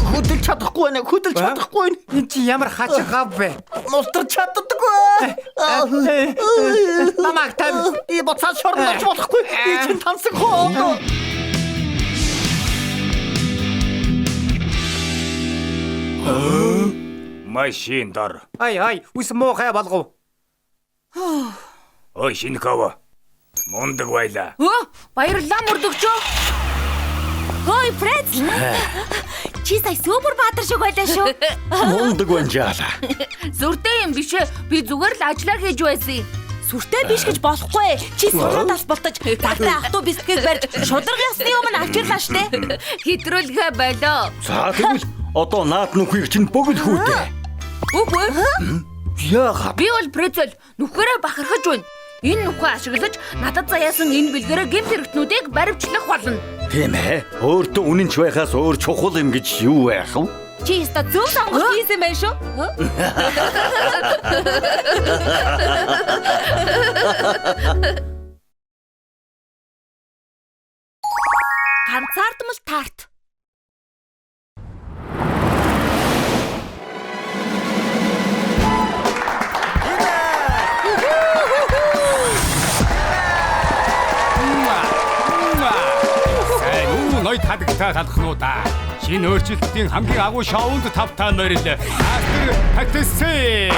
Хөдөлж чадахгүй нэ. Энэ чи ямар хачгав бэ? Мултарч чаддаггүй. Намайг тань. И боцаа шорнож болохгүй. Би чинь тансаг хоо. Машин дор. Ай, үс муухай болгов. Ой, шинкава. Мундаг байла. Баярлалаа мөрдөгчөө. Хөөе, прецел. Чи сая супер баатар шиг байлаа шүү. Мундаг банжаала. Зүртэй юм биш ээ. Би зүгээр л ажиллаа хийж байсан. Сүртэй биш гэж болохгүй. Чи сургуульд болтож тагтаа ахтуу бискийг барьж шударга ясны өмнө авчирлаа штэ. Хэтрүүлгээ болоо. За тэгвэл одоо наад нүхийг чинь бөгөл хүйтэй. Үгүй. Яагаад? Би бол прецел нүхээрээ бахархаж байна. Энэ нүхээ ашиглаж надад заяасан энэ бэлгэрээ гэмт хэрэгтнүүдийг баривчлах болно. Тийм ээ. Өөртөө үнэнч байхаас өөр чухал юм гэж юу байх вэ? Чи өстө зөв сонголт хийсэн байх шүү. Ганцаардмал тарт. Ноёд хадагтай талхнуудаа. Шинэ өөрчлөлтийн хамгийн агуу шоунд тавтаа морил. Мастер Патиси.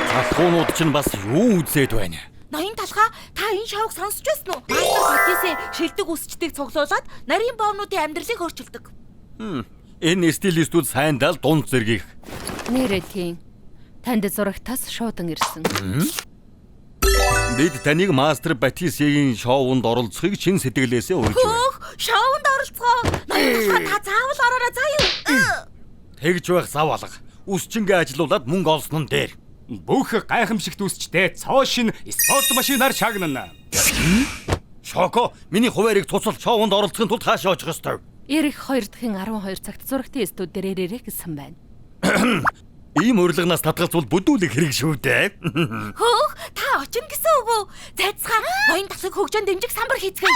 Залхуунууд чинь бас юу үзээд байна? Ноён талхаа та энэ шоуг сонсч байсан уу? Мастер Патиси шилдэг үсчдийг цуглуулад нарийн боомнуудын амьдралыг өөрчилдөг. Энэ стилистүүд сайн дал дунд зэргийг. Нэрээ тийм. Танд зурагтаас шуудан ирсэн. Бид таныг Мастер Патисигийн шоунд оролцохыг чин сэтгэлээсээ урьж байна. Хөөх, шоунд оролцгоо. Ноён талхаа та заавал ороорой заа юу? Тэгж байх зав алга. Үсчингээ ажилуулад мөнгө олсон нь дээр. Бүх гайхамшигт үсчтэй цоо шин спорт машинаар шагнана. Шоко, миний хуваарийг тусал шоунд оролцохын тулд хаашаа очих ёстой? Ирэх 2 дахин 12 цагт зурагтын студ дээр ирээрэй гэсэн байна. Ийм урилганаас татгалзуул бүдүүлэх хэрэг шүү дээ. Хөөх, та очино гэсэн үг үү? Зайцгаа ноён талхыг хөгжөөнд дэмжих самбар хийцгээе.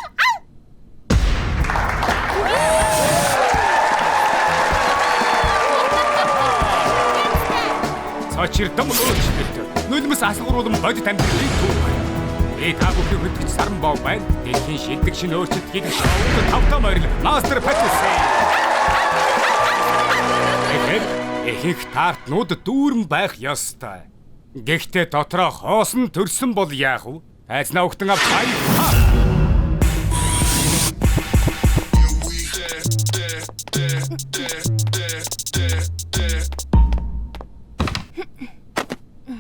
Цочирдам өөрчлөлт. Нулимс асгууруулан бодит амьдралыг түүх. Та бүхэн хөдөлж саран боо байна. Дэлхийн шилдэг шинэ өөрчлөлт хийх шоунд тавтаа морил Мастер Патиси. Ихэнх тартнууд дүүрэн байх ёстой. Гэхдээ дотроо хоосон төрсөн бол яах вэ? Айзнаа өгтөн авч баярлалаа.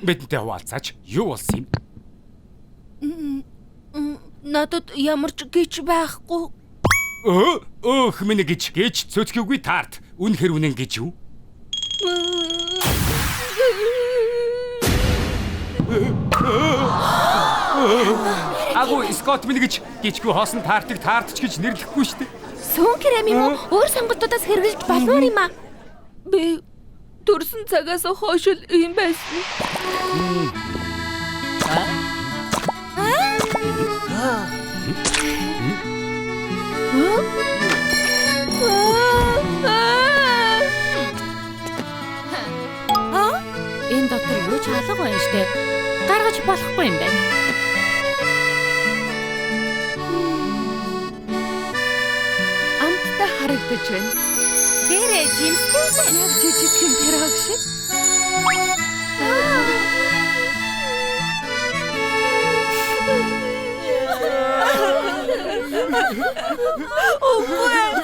Бидэнтэй хуваалцаач юу болсон юм? Надад ямар ч гэж байхгүй. Өөх минь гэж цөцгийгүй тарт. Үнэхэр үнэн гэж юу? Агуу Скот минь гिचгүй хоосон тартыг тартч гэж нэрлэхгүй шүү дээ. Сүүн крем юм уу? Өөр сонгогчдоос хэрэгжилж болмоор юм аа. Би төрсөн цагаас хойш л юм байсан. Энэ дотор юу ч алга байна штэ. Гаргаж болохгүй юм байна. Амттай харагдаж байна. Тэрэ жимстэй Яг жижигхэн пирог шиг.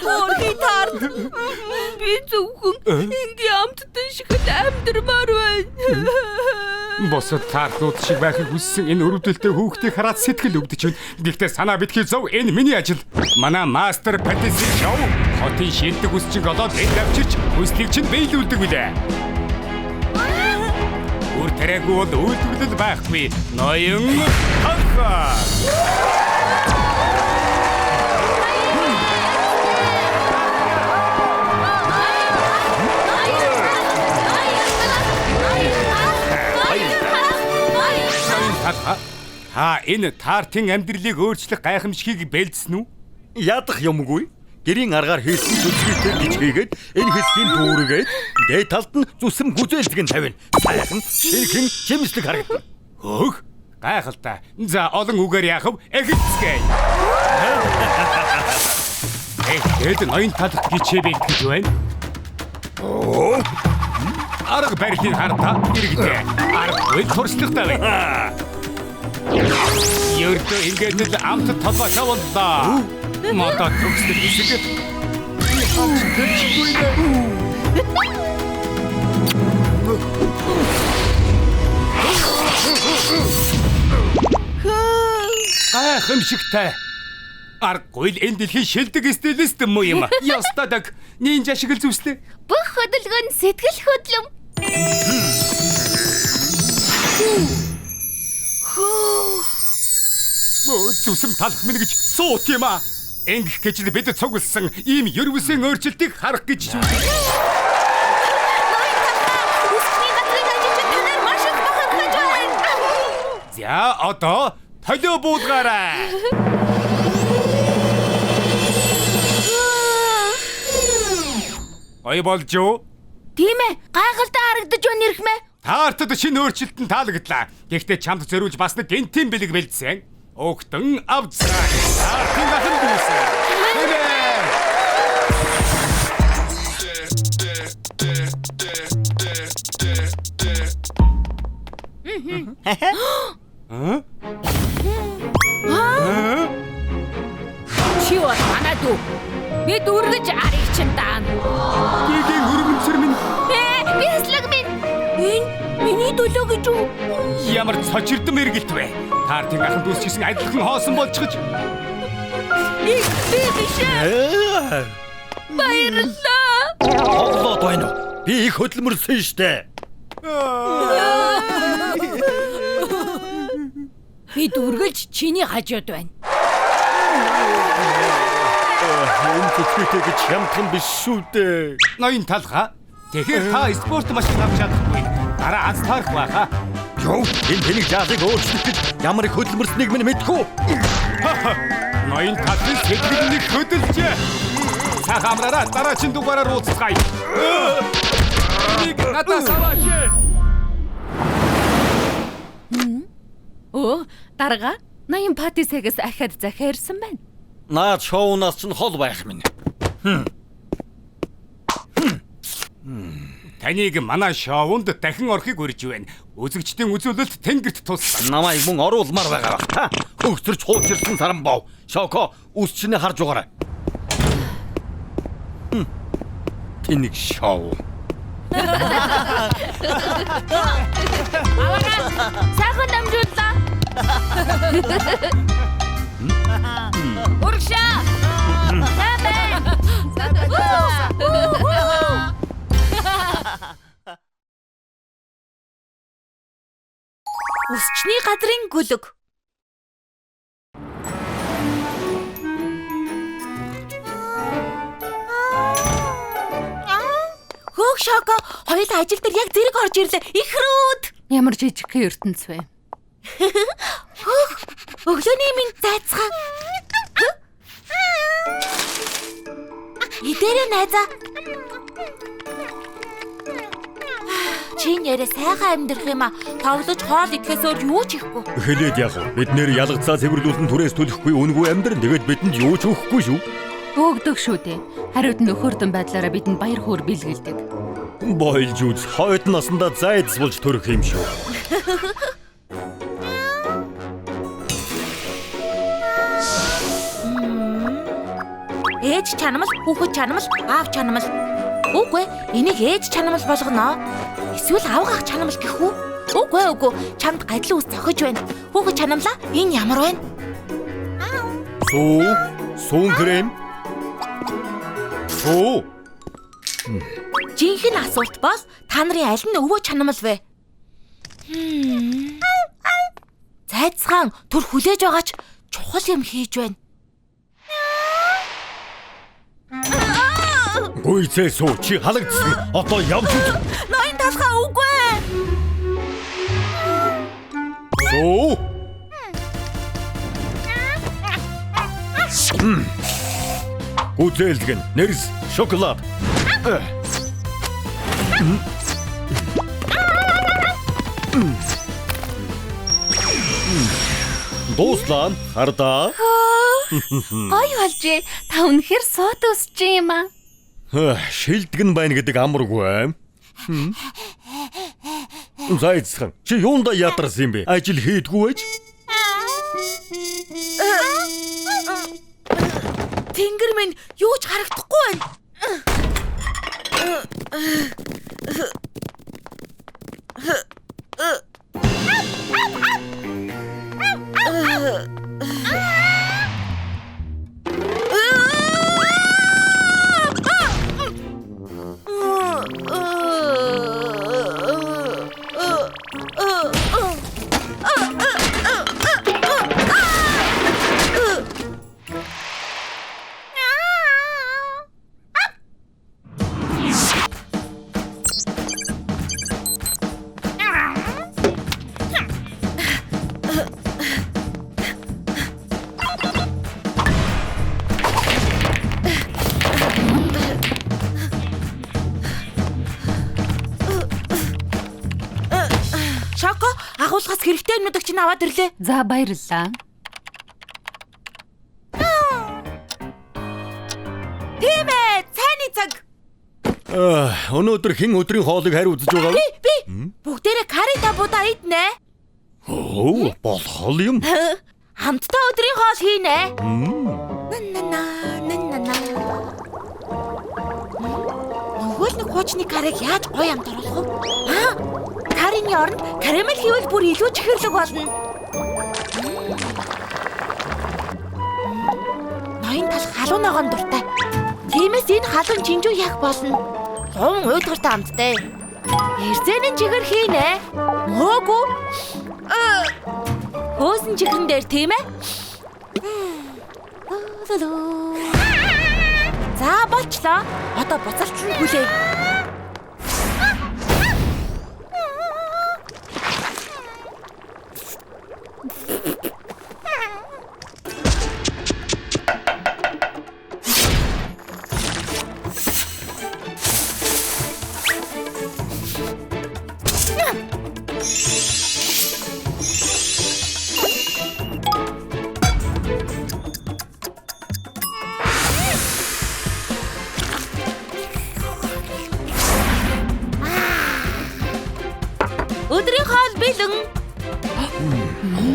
Хөрхий тарт. Би зөвхөн ингийн амттай шиг амьдрмаар байна. Босод тартнууд шиг байхыг хүссэн энэ өрөвдөлтөй хүүхдийг хараад сэтгэл өвдөж байна. Гэхдээ санаа битгий зөв энэ миний ажил. Манай Мастер Патиси шоу хотын шилдэг үсчинг олоод энд авчирч хүслийг чинь биелүүлдэг билээ. Үр тариагүй бол үйлдвэрлэл байхгүй. Ноён талхаа. Та энэ тартын амьдралыг өөрчлөх гайхамшигыг бэлдсэн үү? Ядах юмгүй. Гэрийн аргаар хийсэн зүсгийтэй гिचгээгээд энэ хэсгийн дүүргээд дээд талд нь зүсэм гүзээлдэг нь тавина. Сайхан шинхэн жимслэг харагдана. Хөөх, гайхалтай. За олон үгээр яах вэ? Эхэлцгээе. Тэгэд ноён талх гिचээ бэлтгэж байна. Арга барилын хартаа иргэдэ. Аргагүй туршлагатай байна. Ердөө ингээд л амт толгойтой боллоо. Мото төгсөл хэсэг. Гайхамшигтай. Аргагүй л энэ дэлхийн шилдэг стилист юм уу юм? Ястадаг нинжа шиг л зүслээ. Бүх хөдөлгөөн сэтгэл хөдлөм. Зүсэм талх минь гэж суут юм аа. Ингэх гэж л бид цугласан ийм ервөсөн өөрчлөлтийг харах гэж шүү. Үсний газрын ажилчид танаар маш их бахархаж байна. За одоо толио буулгаарай. Ой болж юу? Тийм ээ. Гайхалтай харагдаж байна ирхмээ. Таартад шинэ өөрчлөлт нь таалагдлаа. Гэхдээ чамд зориулж бас нэг гентийн бэлэг бэлдсэн. Өгтөн авцгаа. Таартын ахын дүүсэн. Чи бол манай дүү. Бид үргэж арыг чинь даана. Гигийн хөргөнцөр минь Бяслаг минь. Энэ миний төлөө гэж үү? ямар цочирдсан мэргэлт вэ? Таартын ахын дүүс гэсэн адилхан хоосон болчихж. Би биш ээ. Баярлалаа. Хооллоод байна уу? Би их хөдөлмөрсөн штэ. Бид үргэлж чиний хажууд байна. Энэ төчгөтэй гэж хямдхан биш шүү дээ. Ноён талха. Тэгэхээр та спорт машин авч чадахгүй. Дараа аз таарах байхаа. Юу? Энэ тэнийг жаалыг өөрчлөх гэж ямар их хөдөлмөрснийг минь мэдхүү. Ноён талхын сэтлэгнийг хөдөлжээ. Та хамраараа дараагийн дугаараар уулзцгаая. Нэг надаас аваач. Оо, дарга 80 патисэгээс ахад захиарсан байна. Наад шоунаас ч хол байх минь. Таныг манай шоунд дахин орохыг урьж байна. Үзэгчдийн үзүүлэлт тэнгэрт туссан. Намайг мөн оруулмаар байгаа бах та. Хөгсөрч хуучирсан Саранбов. Шоко үс чинээ харж угаарай. Тэнийг шоу. Сайхан дамжууллаа. Урагшаа. Үсчний газрын гүлэг. Хөөх Шоко, хоёулаа ажил дээр яг зэрэг орж ирлээ. Их рүүд. Ямар жижигхэн ертөнц вэ? Өглөөний минь зайцхан. Идэрэ найзаа. Чи нэрээ сайхан амьдрах юм а. Тавлаж хоол идэхээс өөр юу ч ихгүй. Хэлээд яг бид нэр ялгцаа цэвэрлүүлэн түрээс төлөхгүй үнгүй амьдран тэгээд бидэнд юу ч өгөхгүй шүү. Өөгдөг шүү дээ. Хариуд нөхөрдөн байдлаараа бидэнд баяр хөөр бэлгэлдэг. Бойлж үз хойд насандаа зайдс болж төрөх юм шүү. Ээж чанамал, хүүхэд чанамал, аав чанамал. Үгүй, энийг ээж чанамал болгоно. Эсвэл аав ах чанамал гэх үү? Үгүй, чамд гадлын ус зохиж байна. Хүүхэд чанамлаа, энэ ямар байна? Суун крем. Оо. Жинхэнэ асуулт бол та нарын аль нь өвөө чанамал вэ? Зайцхан түр хүлээж байгаач чухал юм хийж байна. Гүйцээ суу чи халагдсан. Одоо явж үз. Ноён талхаа үгүй. Суу. Үзэлгэн нэрс шоколад. Дуслан хардаа. Гой болжээ. Та үнэхээр сууд өсч юм аа. Шилдэгэн байна гэдэг амаргүй. Зайцхан чи юунда ядарсан юм бэ? Ажил хийдгүү байж? Тэнгэр минь юу ч харагдахгүй байна. агуулгаас хэрэгтэй юмнуудыг чинь аваад ирлээ. За баярлалаа. Тийм ээ, цайны цаг. Өнөөдөр хэн өдрийн хоолыг харь үзэж байгаа вэ? Би бүгдээрээ карри табуудаа иднэ. Оо, болох юм. Хамтдаа өдрийн хоол хийнэ. Нөгөө нэг хуучны карриг яаж гоё амт оруулах вэ? Каррины оронд карамель хийвэл бүр илүү чихэрлэг болно. Ноён тал халуун ногоон дуртай. Тиймээс энэ халуун чинжүү яах болно? Гон уйдгартай амттай. Эрзэнэн чихэр хийнэ. Мөөгүй. Хөөсөн чихрэн дээр тийм ээ? За болчлоо. Одоо буцалтан хүлээ. Өдрийн хоол бэлэн.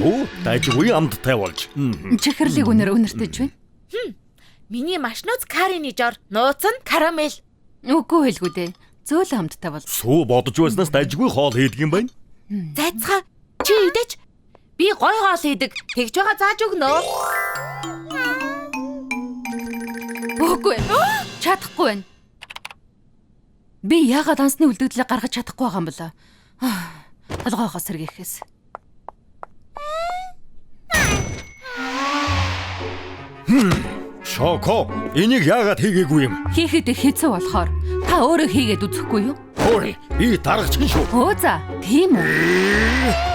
Оо, дайжгүй амттай болж. Чихэрлийг өнөртөж байна. Миний маш нууц каррины жор, нууц нь карамель. Үгүй хэлгүй дээ. Зөөл хамттай бол. Сүү бодож байснаас дайжгүй хоол хийдэг юм байна. Зайцгаа чи идэч. Би гой хоол хийдэг. Тэгж байгаа зааж өгнө. Үгүй. Чадахгүй байна. Би яагаад дансны үлдэгдлийг гаргаж чадахгүй байгаа юм бэлээ? Алгоогоо сэргийхээс. Шоко, энийг яагаад хийгээгүй юм? Хийхэд хэцүү болохоор та өөрөө хийгээд үзэхгүй юу? Ой, би даргач шүү. Оо за, тийм үү?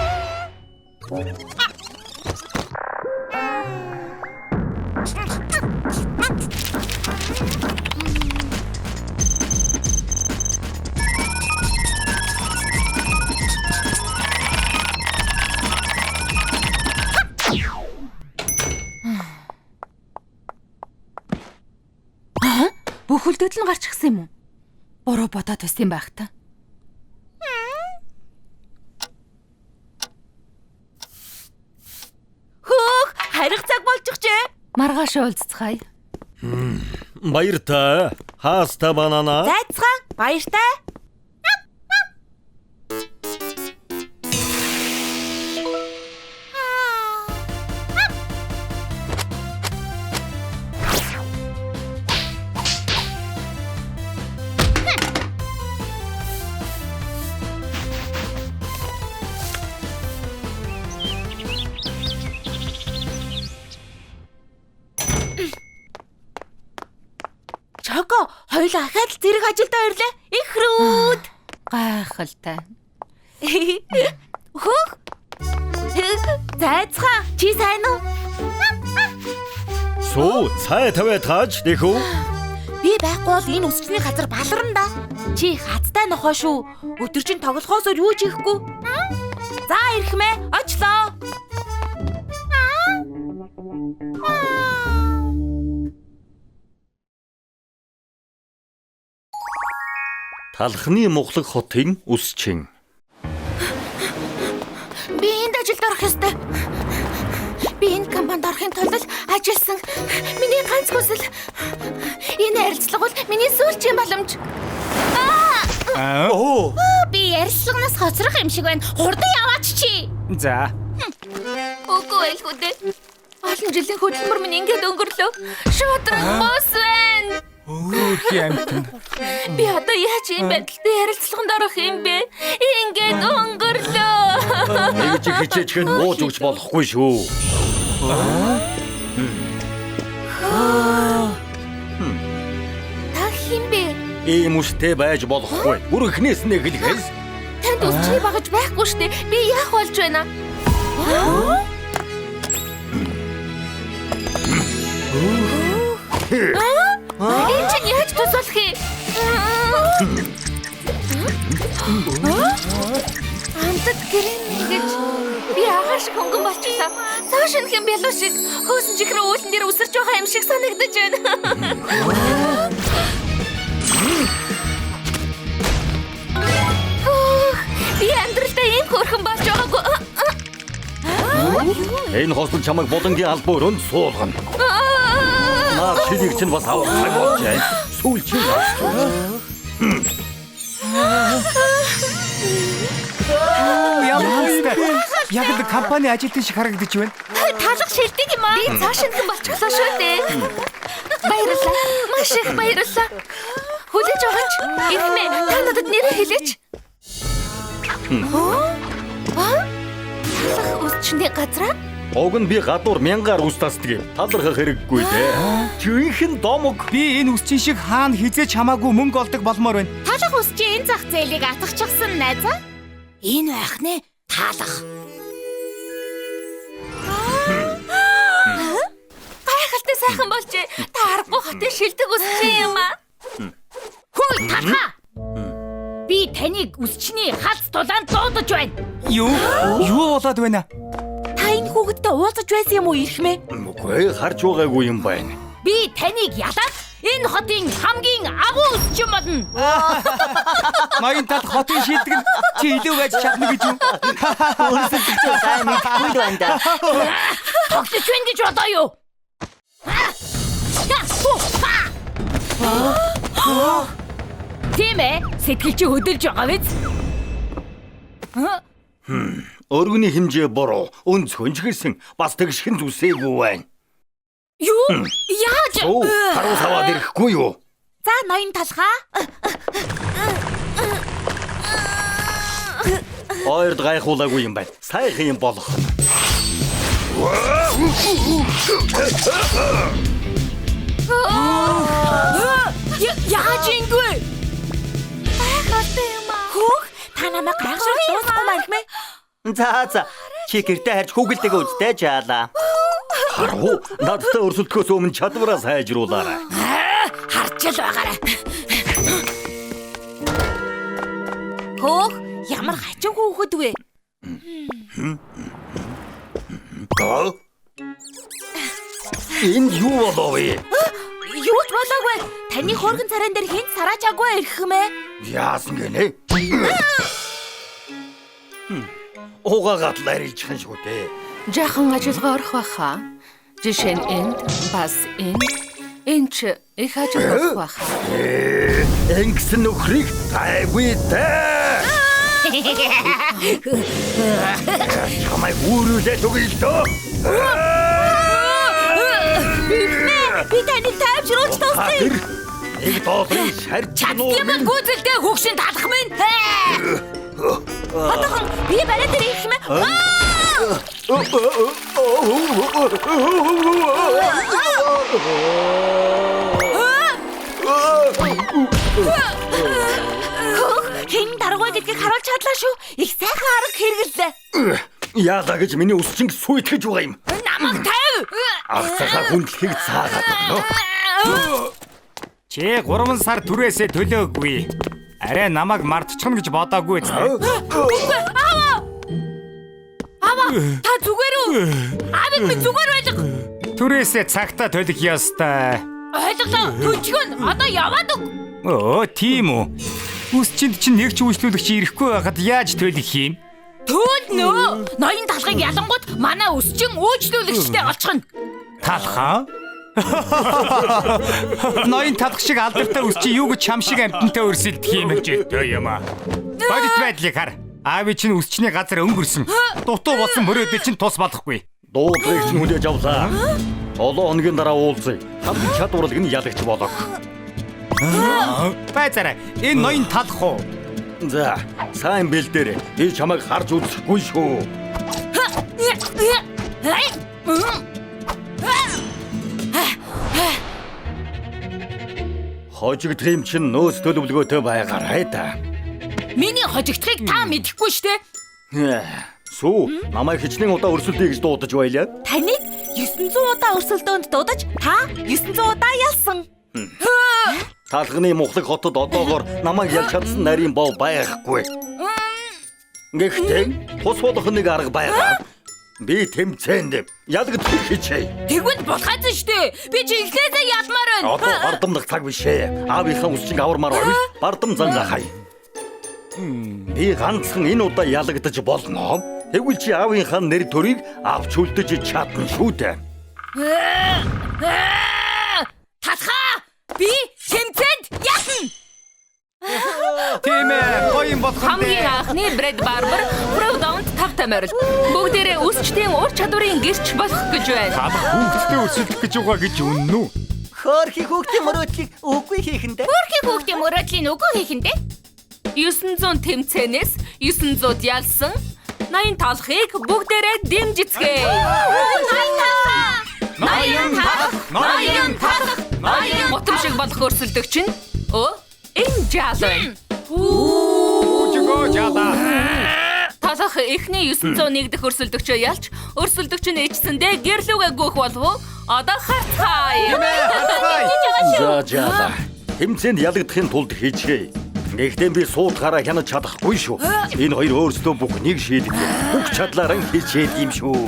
Бүх үлдэгдэл нь гарч ирсэн юм уу? Буруу бодоод байсан байх та. Хөөх, харих цаг болчихжээ. Маргааш уулзцгаая. Баяр та. Хааста банана. Зайцгаа баяртай. Чоко, хоёулаа ахаад зэрэг ажилдаа ирлээ. Их рүүд. Гайхалтай. Хөөх. Зайцгаа чи сайн уу? Сүү, цай тавиад тааж дэхүү. Би байхгүй бол энэ үсчний газар баларна да. Чи хаттай нохоо шүү. Өдөр чин тоглохоосоор юу ч хийхгүй. За ирэх мэ. Очлоо. Талхны муглаг хотын үсчин. Би энд ажилд орох ёстой. Би энэ компанид орохын тулд ажилласан. Миний ганц хүсэл энэ ярилцлага бол миний сүүлчийн боломж. Оо, Би ярилцлаганаас хоцрох юм шиг байна. Хурдан яваач чи. За. Үгүй байлгүй дээ. Олон жилийн хөдөлмөр минь ингээд өнгөрлөө. Шудраг бос байна. Өөх юмтан. Би одоо яаж юм байдалтай ярилцлаганд орох юм бэ? Ингээд өнгөрлөө. нэгж хичээчгээд бууж өгч болохгүй шүү. Та хин бэ? Ийм үстэй байж болохгүй. Бүр эхнээс нь эхлэхээс. Танд үсчий багаж байхгүй штэ. Би яах болж байна? Энэ чинь яаж тус болох юм? Амтд гэрэн гэж би агаар шиг хөнгөн болчихлоо. Цаа шинхэн бялуу шиг хөөсөн чихрээ уулан дээр үсэрч байгаа юм шиг санагдаж байна. Би амьдралдаа ийм хөөрхөн болж байгаагүй. Энэ хостол чамайг болонгийн албаа өрөөнд суулгана. Наа шилийг чинь бас авах цаг болжээ. Сүүл чинь Яг л компани ажилтны шиг харагдаж байна. Талах шилдэг юм аа. Би цаа шинхэн болчихлоо шүү дээ. Баярлалаа. Маш их баярлалаа. Хүлээж байгаа ч ирхмээ та надад нэрээ хэлээч. Талах үсчний газраа? Уг нь би гадуур мянгаар ус тасдаг юм. Талархах хэрэггүй дээ. Жинхэнэ домог. Би энэ үсчин шиг хаана хизээч хамаагүй мөнгө олдог болмоор байна. Талах үсчийн энэ зах зээлийг атгахчихсан найзаа. Энэ байх нэ талах. Гайхалтай сайхан болжээ. Та аргагүй хотын шилдэг үсчин юм аа. Хөөе талхаа. Би таныг үсчний хац тулаанд дуудаж байна. Юу болоод байна? Та энэ хүүхэдтэй уулзаж байсан юм уу ирхмээ? Үгүй харж байгаагүй юм байна. Би таныг ялаад энэ хотын хамгийн агуу үсчин болно. Ноён тал хотын шилдэг нь чи илүү байж чадна гэж юу? Өөрсдөө сайн мэдгүй байна да. Тоглож байна гэж бодоо юу? Тийм ээ, сэтгэл чи хөдөлж байгаа биз? Өргөний хэмжээ буруу. Өнц хөнжгөлсөн бас тэгшхэн зүсээгүй байна. Юу? Яаж? Оо, харуу саваад ирэхгүй юу? За ноён талхаа. Ойрд гайхуулаагүй юм байна. Сайхан юм болох. Яаж ингэв? Гайхалтай юм аа. Хөөх, та намайг гайхшруулж дуусахгүй маа ирхмээ? За. Чи гэртээ харж хүүгэлтэйгээ үзтэй жаалаа. Харуу, надтай өрсөлдөхөөс өмнө чадвараа сайжруулаарай. Харж л байгаарай. Хөөх, ямар хачин хүүхэд вэ? Энэ юу болов вэ? Юу ч болоогүй. Таны хөргөн царайн дээр хинт сараачаагүй ирхмээ. Яасан гинэ? Угаагаад ларилжхан шүү дээ. Жахан ажиллагаа орох байхаа. Жишээ нь энд бас энэ ч их ажил болох байхаа. Ингэсэн нөхрийг гайгүй дээ. Чамайг үүрүүлээд өгье л дөө. Би таныг тайвшруулж дуусгая. Нэг долларын шарж Чадсан гүйцэлдээ хөгшин талах минь. Одоохон би бариад ирхмээ. Хин дараагаа гэдгийг харуулж чадлаа шүү. Их сайхан арга хэрэгэллээ. Яалаа гэж миний өсчинг сүйтгэж байгаа юм. Намайг тайв. Агцахаа хүндлэхийг цаагаад байна. Чи 3 сар түрээсээ төлөөгүй. Арай намайг мартчихна гэж бодоогүй зү. Та зүгээр үү? Аавыг минь зүгээр байлга. Түрээсээ цагтаа төлөх ёстой. Ойлголоо. Төлчгөн одоо яваад өг. Оо, тийм үү. Үсчинд чинь нэг ч үйлчлүүлэгч ирэхгүй байхад яаж төлөх юм? Төлнө. Ноён талхыг ялангууд манай өсчин үйлчлүүлэгчтэй олчихно. Талхаа? Ноён талх шиг алдартай үсчи юу гэж чам шиг амтантай өрсөлдөх юм хэмжээтэй юм аа. Бодит байдлыг хар. Аавь чинь үсчний газар өнгөрсөн. Дутуу болсон мөрөөдөл чинь тус болохгүй. Дуудлыг чинь хүлээж авлаа. 7 хоногийн дараа уулзъя. Хамгийн чадварлаг нь ялагч болог. Байцаарай. Энэ ноён талх уу? За, сайн бэлдээрэй. Би чамайг харж үзэхгүй шүү. Хожигдох юм чинь нөөц төлөвлөгөөтэй байгаарай да. Миний хожигдохыг та мэдэхгүй шүү дээ. Сүү, намайг хичнээн удаа өрсөлдөе гэж дуудаж байлаа. Таныг 900 удаа өрсөлдөөнд дуудаж та 900 удаа ялсан. Талхны мухлаг хотод одоогоор намайг ялж чадсан нарийн бов байхгүй. Гэхдээ тус болох нэг арга байгаа. Би тэмцээнд ялагдах хичээ. Тэгвэл болохгүй шүү дээ. Би чи эхлээсээ ялмаар байна. Одоо бардамдах цаг биш ээ. Аавынхаа үсчиг авармаар байвал бардам зангаахай. Би ганцхан энэ удаа ялагдаж болно. Тэгвэл чи аавынхаа нэр төрийг авч үлдэж чадна шүү дээ. Талхаа! Би тэмцээнд ялна. Тийм ээ. Гоё юм болох нь. Хамгийн анхны Брэд Барбер Проудонт тавтай морил. Бүгдээрээ өсчдийн ур чадварын гэрч болох гэж байна. Талх хүүхдтэй өрсөлдөх гэж байгаа гэж үнэн үү? Хөөрхи хүүхдийн мөрөөдлийг үгүй хийхэндээ. Бүрхи хүүхдийн мөрөөдлийн үгүй хийхэндээ. 900 тэмцээнээс 900 ялсан 80 талхыг бүгдээрээ дэмжицгээе. 80 талх. Мотом шиг болох өрсөлдөгч нь энэ жаал байна. Үжигөө жаала. Талх эхний 901 дэх өрсөлдөгчөө ялч өрсөлдөгч нь ичсэндээ гэрлүүгээ гүйх болов уу? Одоо харцгаая. За жаала. Тэмцээнд ялагдахын тулд хийчихье. Гэхдээ би суутгаараа хянаж чадахгүй шүү. Энэ хоёр өөрсдөө бүх нэг шийдэх. Бүх чадлаараа хичээд юм шүү.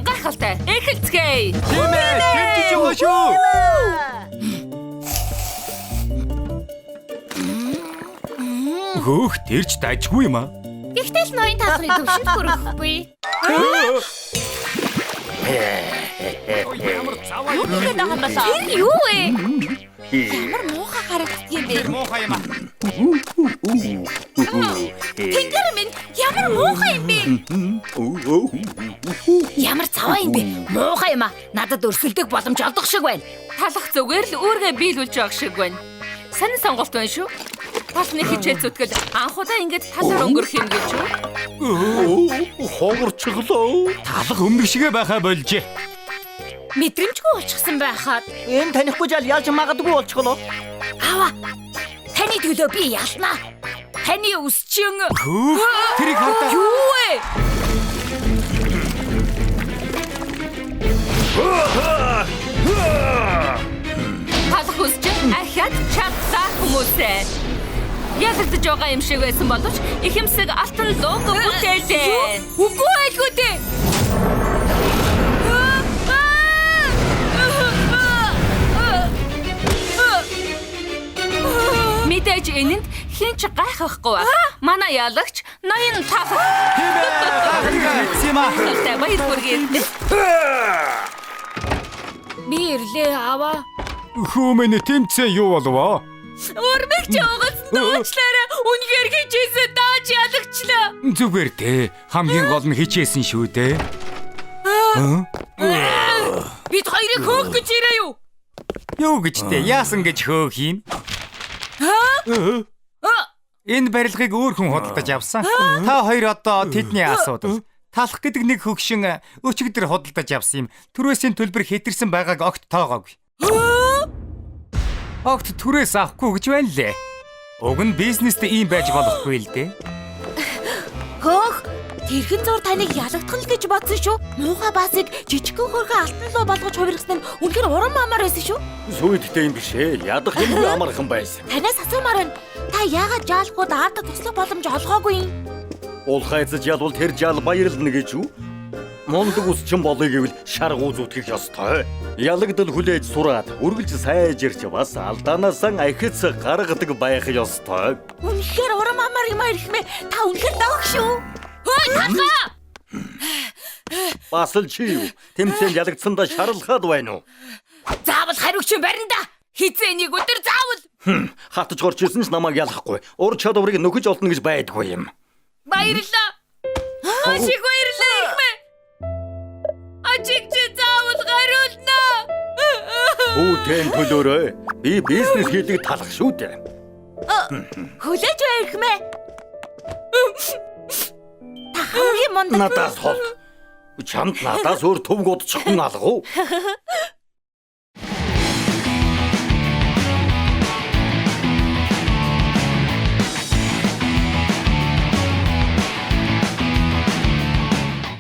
Гайхалтай. Эхэлцгээе. Тийм ээ. Тэмцэж байгаа шүү. Хөөх тэрч дажгүй юм аа. Гэхдээ л ноён талхны төвшөнд хүрэхгүй. Юу гэдэг юм бэ? Тэр юу вэ? Ямар муухай харагддаг юм бэ? Муухай юм аа. Тэнгэр минь ямар муухай юм бэ? Ямар цаваа юм бэ? Муухай юм аа. Надад өрсөлдөх боломж олдох шиг байна. Талх зүгээр л үүргээ биелүүлж байгаа шиг байна. Сонин сонголт байна шүү. Талхны хичээл зүтгэл анхудаа ингэж талаар өнгөрөх юм гэж юу? Хогорчлоо. Талх өмнөх шигэ байхаа болжээ. Мэдрэмжгүй болчихсон байхад. Энэ танихгүй жаал ялж магадгүй болчихлоо. Аваа. Таны төлөө би ялнаа. Таны өсчин. Хөөх тэрийг хардаа. Юу вэ? Талх үсчин ахад чадсан хүмүүсээ. Ялагдж байгаа юм шиг байсан боловч ихэмсэг алтан лого бүтээлээ. Үгүй байлгүй дээ. Мэдээж энэнд хин ч гайхахгүй ба. Манай ялагч ноён талх. Сима. Талтай баяр хүргэе. Би ирлээ аваа. Хөөмэн тэмцээ юу болов? Урмэгч угаас дуучлаараа үнэхээр хичээсээ дааж ялагчлаа. Зүгээр дээ. Хамгийн гол нь хичээсэн шүү дээ. Бид хоёрыг хөөх гэж ирээ юу? Юу гэж дээ? Яасан гэж хөөх юм? Энэ барилгыг өөр хүн худалдаж авсан. Та хоёр одоо тэдний асуудал. Талх гэдэг нэг хөгшин өчигдөр худалдаж авсан юм. Түрээсийн төлбөр хэтэрсэн байгааг огт тоогоогүй. Огт түрээс авахгүй гэж байна лээ. Уг нь бизнест ийм байж болохгүй л дээ. Хөөх. Тэрхэн зур таныг ялагдах л гэж бодсон шүү. Муухай баасыг жижигхэн хөрхөн алтан луу болгож хувиргасан нь үнэхээр уран амар байсан шүү. Сүйдтэй юм биш ээ. Ядах юм амархан байсан. Танаас асуумаар байна. Та яагаад жаалгууд аавда туслах боломж олгоогүй юм? Улхайцаж ялвал тэр жаал баярлна гэж юу? Мундаг үсчин болъё гэвэл шаргуу зүтгэх ёстой. Ялагдал хүлээж сураад үргэлж сайжирч бас алдаанаасаа ахиц гаргадаг байх ёстой. Үнэхээр уран амар юм ирхмэ. Та үнэхээр давх шүү. Хөөе талхаа. Бас л чи юу? Тэмцээнд ялагдсандаа шарлахад байна уу? Заавал хариуч юм барина да. Хизээ нэг өдөр заавал. Хатж горч ирсэн ч намайг ялахгүй. Ур чадварыг нөхөж олдно гэж байдгүй юм. Баярлаа. Ашиг баярлаа ихмэ. Ачиг чи заавал гаруулна. Хүүтэн төлөөрөө. Би бизнес хийдэг талах шүү дээ. Хүлээж байрхмэ. Та хамгийн мундаг. Надаас хол. Чамд надаас өөр төв годчих хүн алгав.